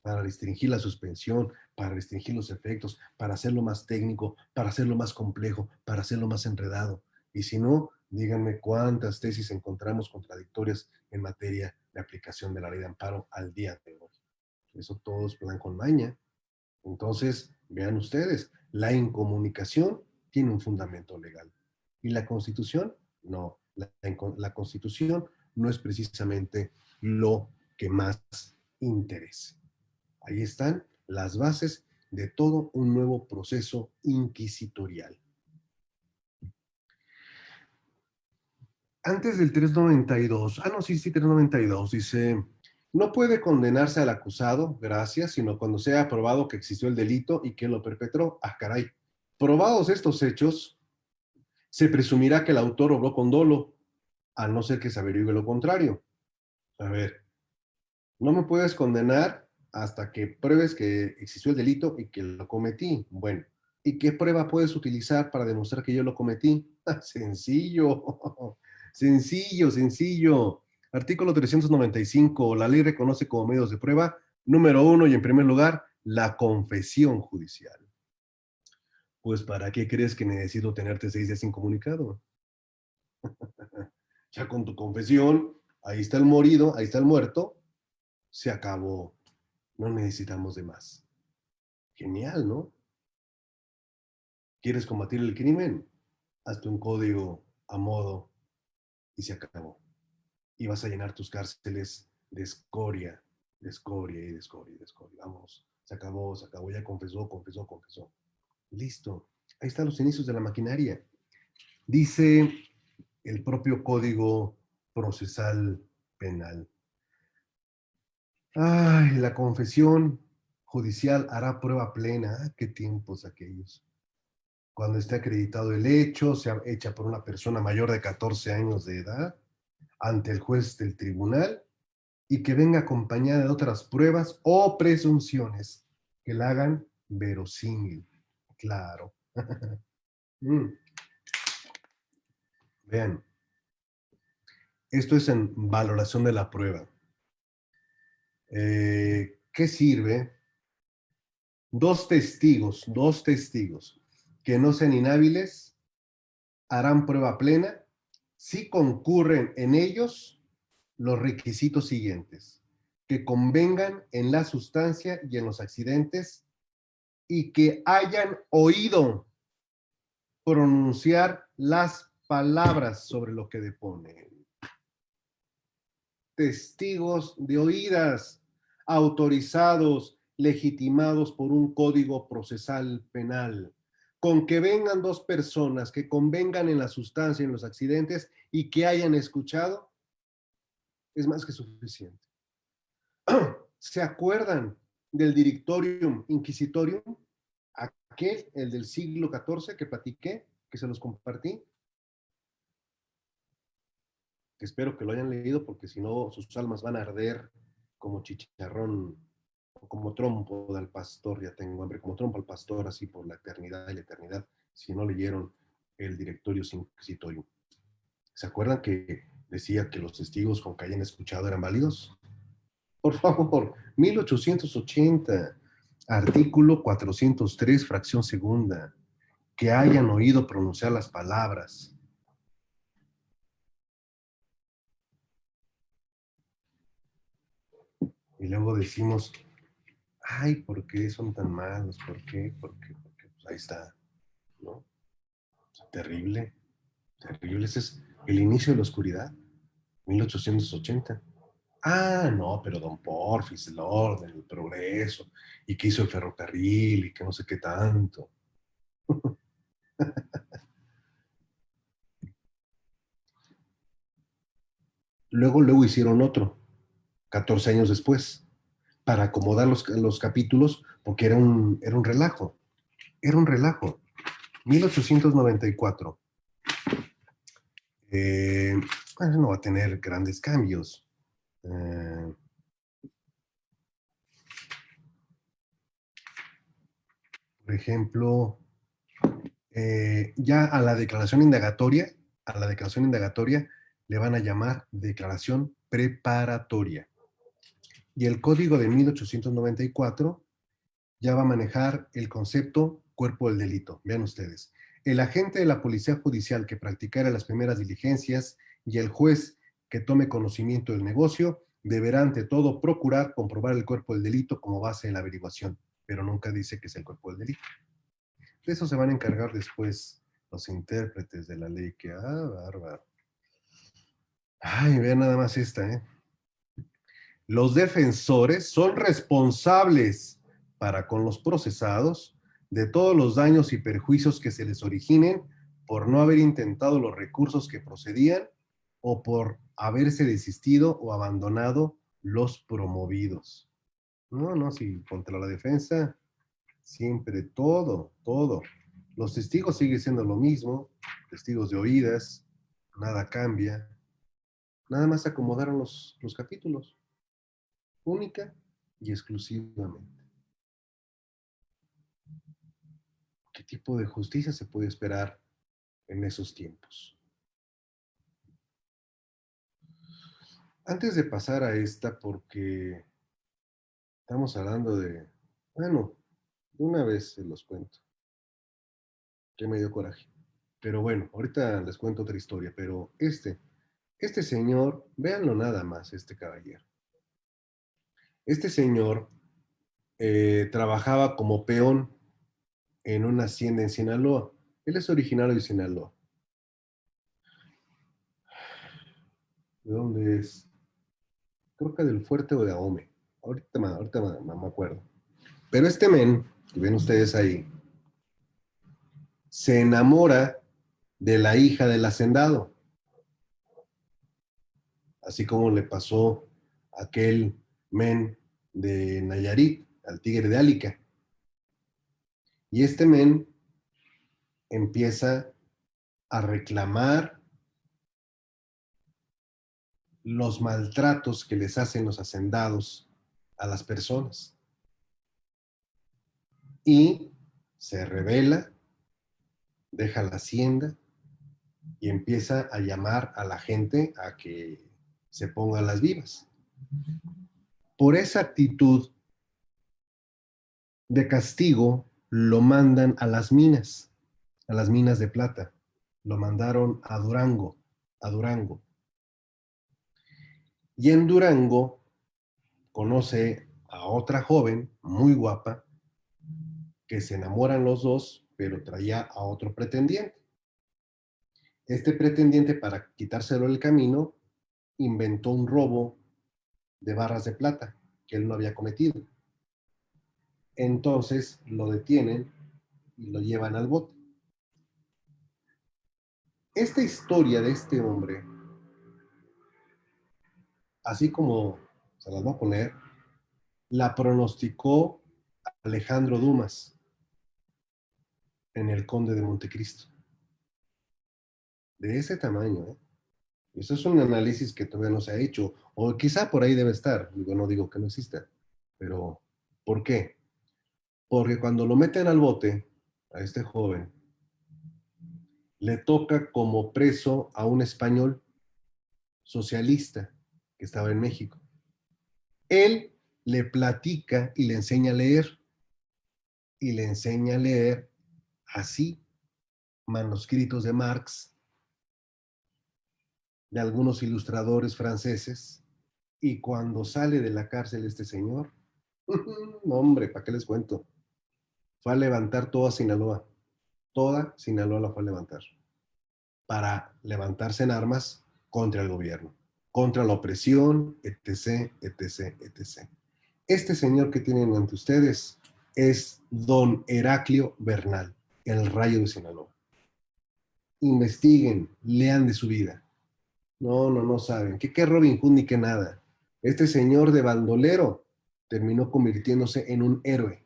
para restringir la suspensión, para restringir los efectos, para hacerlo más técnico, para hacerlo más complejo, para hacerlo más enredado. Y si no, díganme cuántas tesis encontramos contradictorias en materia de aplicación de la ley de amparo al día de hoy. Eso todos plan con maña. Entonces, vean ustedes, la incomunicación tiene un fundamento legal. ¿Y la Constitución? No, la Constitución no es precisamente lo que más interesa. Ahí están las bases de todo un nuevo proceso inquisitorial. Antes del 392, sí, 392, dice, no puede condenarse al acusado, gracias, sino cuando sea probado que existió el delito y que lo perpetró. Ah, caray. Probados estos hechos, se presumirá que el autor obró con dolo, a no ser que se averigüe lo contrario. A ver, no me puedes condenar hasta que pruebes que existió el delito y que lo cometí. Bueno, ¿y qué prueba puedes utilizar para demostrar que yo lo cometí? Sencillo, sencillo, sencillo. Artículo 395. La ley reconoce como medios de prueba, número uno y en primer lugar, la confesión judicial. Pues, ¿para qué crees que necesito tenerte 6 días incomunicado? Ya con tu confesión, ahí está el morido, ahí está el muerto, se acabó. No necesitamos de más. Genial, ¿no? ¿Quieres combatir el crimen? Hazte un código a modo y se acabó. Y vas a llenar tus cárceles de escoria, de escoria y de escoria y de escoria. Vamos, se acabó, ya confesó, confesó, confesó. Listo. Ahí están los inicios de la maquinaria. Dice el propio Código Procesal Penal. Ay, la confesión judicial hará prueba plena. Ah, qué tiempos aquellos. Cuando esté acreditado el hecho, sea hecha por una persona mayor de 14 años de edad, ante el juez del tribunal, y que venga acompañada de otras pruebas o presunciones que la hagan verosímil. Claro. Vean, esto es en valoración de la prueba. ¿Qué sirve? Dos testigos que no sean inhábiles harán prueba plena si concurren en ellos los requisitos siguientes: que convengan en la sustancia y en los accidentes y que hayan oído pronunciar las palabras sobre lo que deponen. Testigos de oídas, autorizados, legitimados por un código procesal penal. Con que vengan dos personas que convengan en la sustancia y en los accidentes y que hayan escuchado, es más que suficiente. ¿Se acuerdan del Directorium Inquisitorium? Aquel, el del siglo XIV que platiqué, que se los compartí. Que espero que lo hayan leído porque si no sus almas van a arder como chicharrón o como trompo del pastor, ya tengo hambre, como trompo al pastor, así por la eternidad y la eternidad, si no leyeron el Directorio Inquisitorium. ¿Se acuerdan que decía que los testigos con que hayan escuchado eran válidos? Por favor, 1880, artículo 403, fracción segunda, que hayan oído pronunciar las palabras. Y luego decimos, ay, ¿por qué son tan malos? ¿Por qué? Porque pues ahí está, ¿no? O sea, terrible, terrible. Ese es el inicio de la oscuridad, 1880. Ah, no, pero don Porfis, el orden, el progreso, y que hizo el ferrocarril, y que no sé qué tanto. Luego hicieron otro, 14 años después, para acomodar los capítulos, porque era un relajo, era un relajo. 1894. No va a tener grandes cambios. Por ejemplo, ya a la declaración indagatoria le van a llamar declaración preparatoria. Y el código de 1894 ya va a manejar el concepto cuerpo del delito. Vean ustedes. El agente de la policía judicial que practicara las primeras diligencias y el juez que tome conocimiento del negocio deberá ante todo procurar comprobar el cuerpo del delito como base de la averiguación, pero nunca dice que es el cuerpo del delito. De eso se van a encargar después los intérpretes de la ley, que, bárbaro. Ay, vean nada más esta, ¿eh? Los defensores son responsables para con los procesados de todos los daños y perjuicios que se les originen por no haber intentado los recursos que procedían o por haberse desistido o abandonado los promovidos. No, no, sí, contra la defensa, siempre todo, todo. Los testigos siguen siendo lo mismo, testigos de oídas, nada cambia. Nada más acomodaron los capítulos, única y exclusivamente. ¿Qué tipo de justicia se puede esperar en esos tiempos? Antes de pasar a esta, porque estamos hablando de, bueno, de una vez se los cuento, que me dio coraje. Pero bueno, ahorita les cuento otra historia, pero este señor, véanlo nada más, este caballero. Este señor trabajaba como peón en una hacienda en Sinaloa. Él es originario de Sinaloa. ¿De dónde es? Creo que del Fuerte o de Ahome. Ahorita me acuerdo. Pero este men, que ven ustedes ahí, se enamora de la hija del hacendado, así como le pasó a aquel men de Nayarit, al tigre de Álica. Y este men empieza a reclamar los maltratos que les hacen los hacendados a las personas. Y se revela, deja la hacienda y empieza a llamar a la gente a que se pongan las vivas. Por esa actitud de castigo, lo mandan a las minas de plata. Lo mandaron a Durango, a Durango. Y en Durango conoce a otra joven muy guapa, que se enamoran los dos, pero traía a otro pretendiente. Este pretendiente, para quitárselo del camino, inventó un robo de barras de plata que él no había cometido. Entonces lo detienen y lo llevan al bote. Esta historia de este hombre, así como se las voy a poner, la pronosticó Alejandro Dumas en El Conde de Montecristo. De ese tamaño, ¿eh? Eso es un análisis que todavía no se ha hecho, o quizá por ahí debe estar, no digo que no exista, pero ¿por qué? Porque cuando lo meten al bote, a este joven, le toca como preso a un español socialista que estaba en México. Él le platica y le enseña a leer, y le enseña a leer así manuscritos de Marx, de algunos ilustradores franceses, y cuando sale de la cárcel este señor, hombre, ¿para qué les cuento? Fue a levantar toda Sinaloa. Toda Sinaloa la fue a levantar. Para levantarse en armas contra el gobierno, contra la opresión, etc., etc., etc. Este señor que tienen ante ustedes es don Heraclio Bernal, el Rayo de Sinaloa. Investiguen, lean de su vida. No, no, no saben. ¿Qué Robin Hood ni qué nada? Este señor de bandolero terminó convirtiéndose en un héroe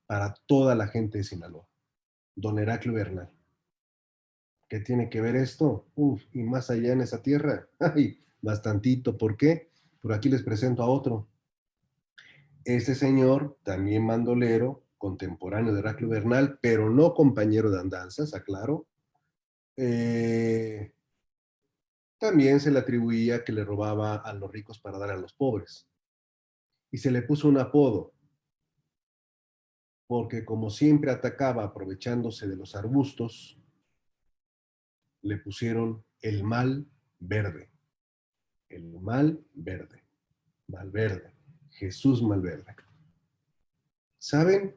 para toda la gente de Sinaloa. Don Heraclio Bernal. ¿Qué tiene que ver esto? Uf, y más allá en esa tierra. Ay, bastantito. ¿Por qué? Por aquí les presento a otro. Este señor, también bandolero, contemporáneo de Heraclio Bernal, pero no compañero de andanzas, aclaro. También se le atribuía que le robaba a los ricos para dar a los pobres. Y se le puso un apodo, porque como siempre atacaba aprovechándose de los arbustos, le pusieron el mal verde. El mal verde. Malverde. Jesús Malverde. ¿Saben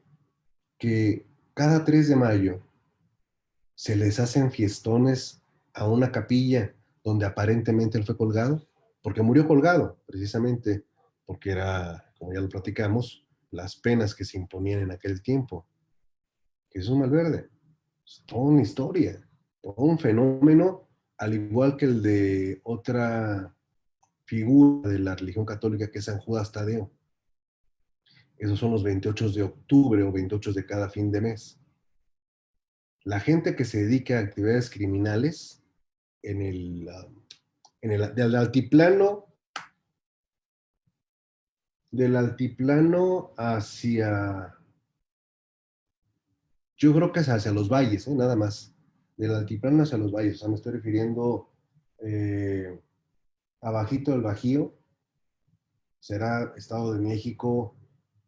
que cada 3 de mayo se les hacen fiestones a una capilla donde aparentemente él fue colgado? Porque murió colgado, precisamente porque era, como ya lo platicamos, las penas que se imponían en aquel tiempo. Jesús Malverde. Es toda una historia, todo un fenómeno, al igual que el de otra figura de la religión católica que es San Judas Tadeo. Esos son los 28 de octubre o 28 de cada fin de mes. La gente que se dedica a actividades criminales en del altiplano hacia, yo creo que es hacia los valles, nada más, del altiplano hacia los valles, o sea, me estoy refiriendo eh, abajito del Bajío, será Estado de México,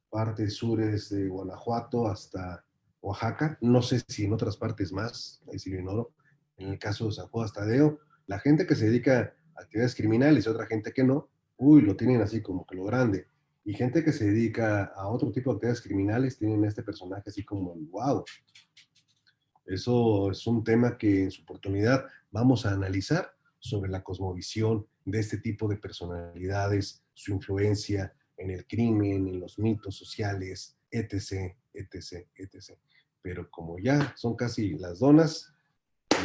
partes sures de Guanajuato hasta Oaxaca. No sé si en otras partes más, ahí sí lo ignoro. En el caso de San Juan Tadeo, la gente que se dedica a actividades criminales y otra gente que no, uy, lo tienen así como que lo grande. Y gente que se dedica a otro tipo de actividades criminales tienen a este personaje así como, wow. Eso es un tema que en su oportunidad vamos a analizar sobre la cosmovisión de este tipo de personalidades, su influencia en el crimen, en los mitos sociales, etc., etc., etc. Pero como ya son casi las donas,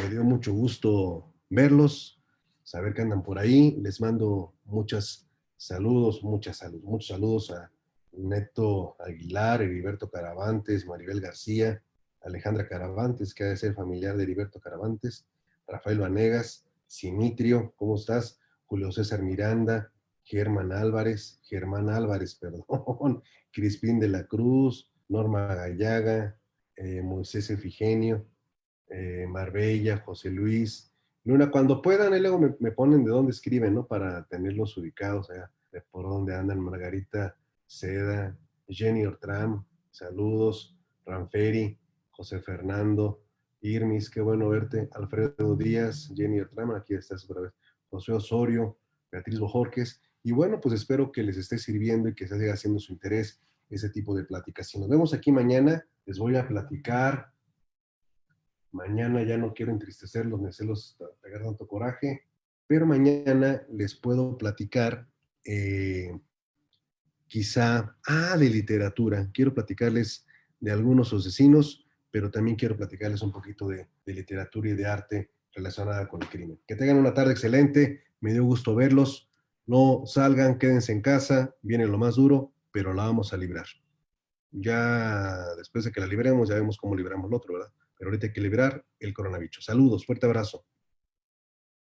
me dio mucho gusto verlos, saber que andan por ahí. Les mando muchos saludos a Neto Aguilar, Heriberto Caravantes, Maribel García, Alejandra Caravantes, que ha de ser familiar de Heriberto Caravantes, Rafael Vanegas, Simitrio, ¿cómo estás? Julio César Miranda, Germán Álvarez, perdón, Crispín de la Cruz, Norma Gallaga, Moisés Efigenio, Marbella, José Luis, Luna, cuando puedan, y luego me ponen de dónde escriben, ¿no? Para tenerlos ubicados, de por dónde andan Margarita Seda, Jenny Ortram, saludos, Ranferi, José Fernando, Irmis, qué bueno verte, Alfredo Díaz, Jenny Ortram, aquí estás otra vez, José Osorio, Beatriz Bojorques, y bueno, pues espero que les esté sirviendo y que se siga haciendo su interés ese tipo de pláticas. Si nos vemos aquí mañana, les voy a platicar. Mañana ya no quiero entristecerlos ni hacerlos pegar tanto coraje, pero mañana les puedo platicar quizá, de literatura. Quiero platicarles de algunos asesinos, pero también quiero platicarles un poquito de literatura y de arte relacionada con el crimen. Que tengan una tarde excelente, me dio gusto verlos. No salgan, quédense en casa, viene lo más duro, pero la vamos a librar. Ya después de que la libremos, ya vemos cómo libramos lo otro, ¿verdad? Pero ahorita hay que librar el coronavirus. Saludos, fuerte abrazo.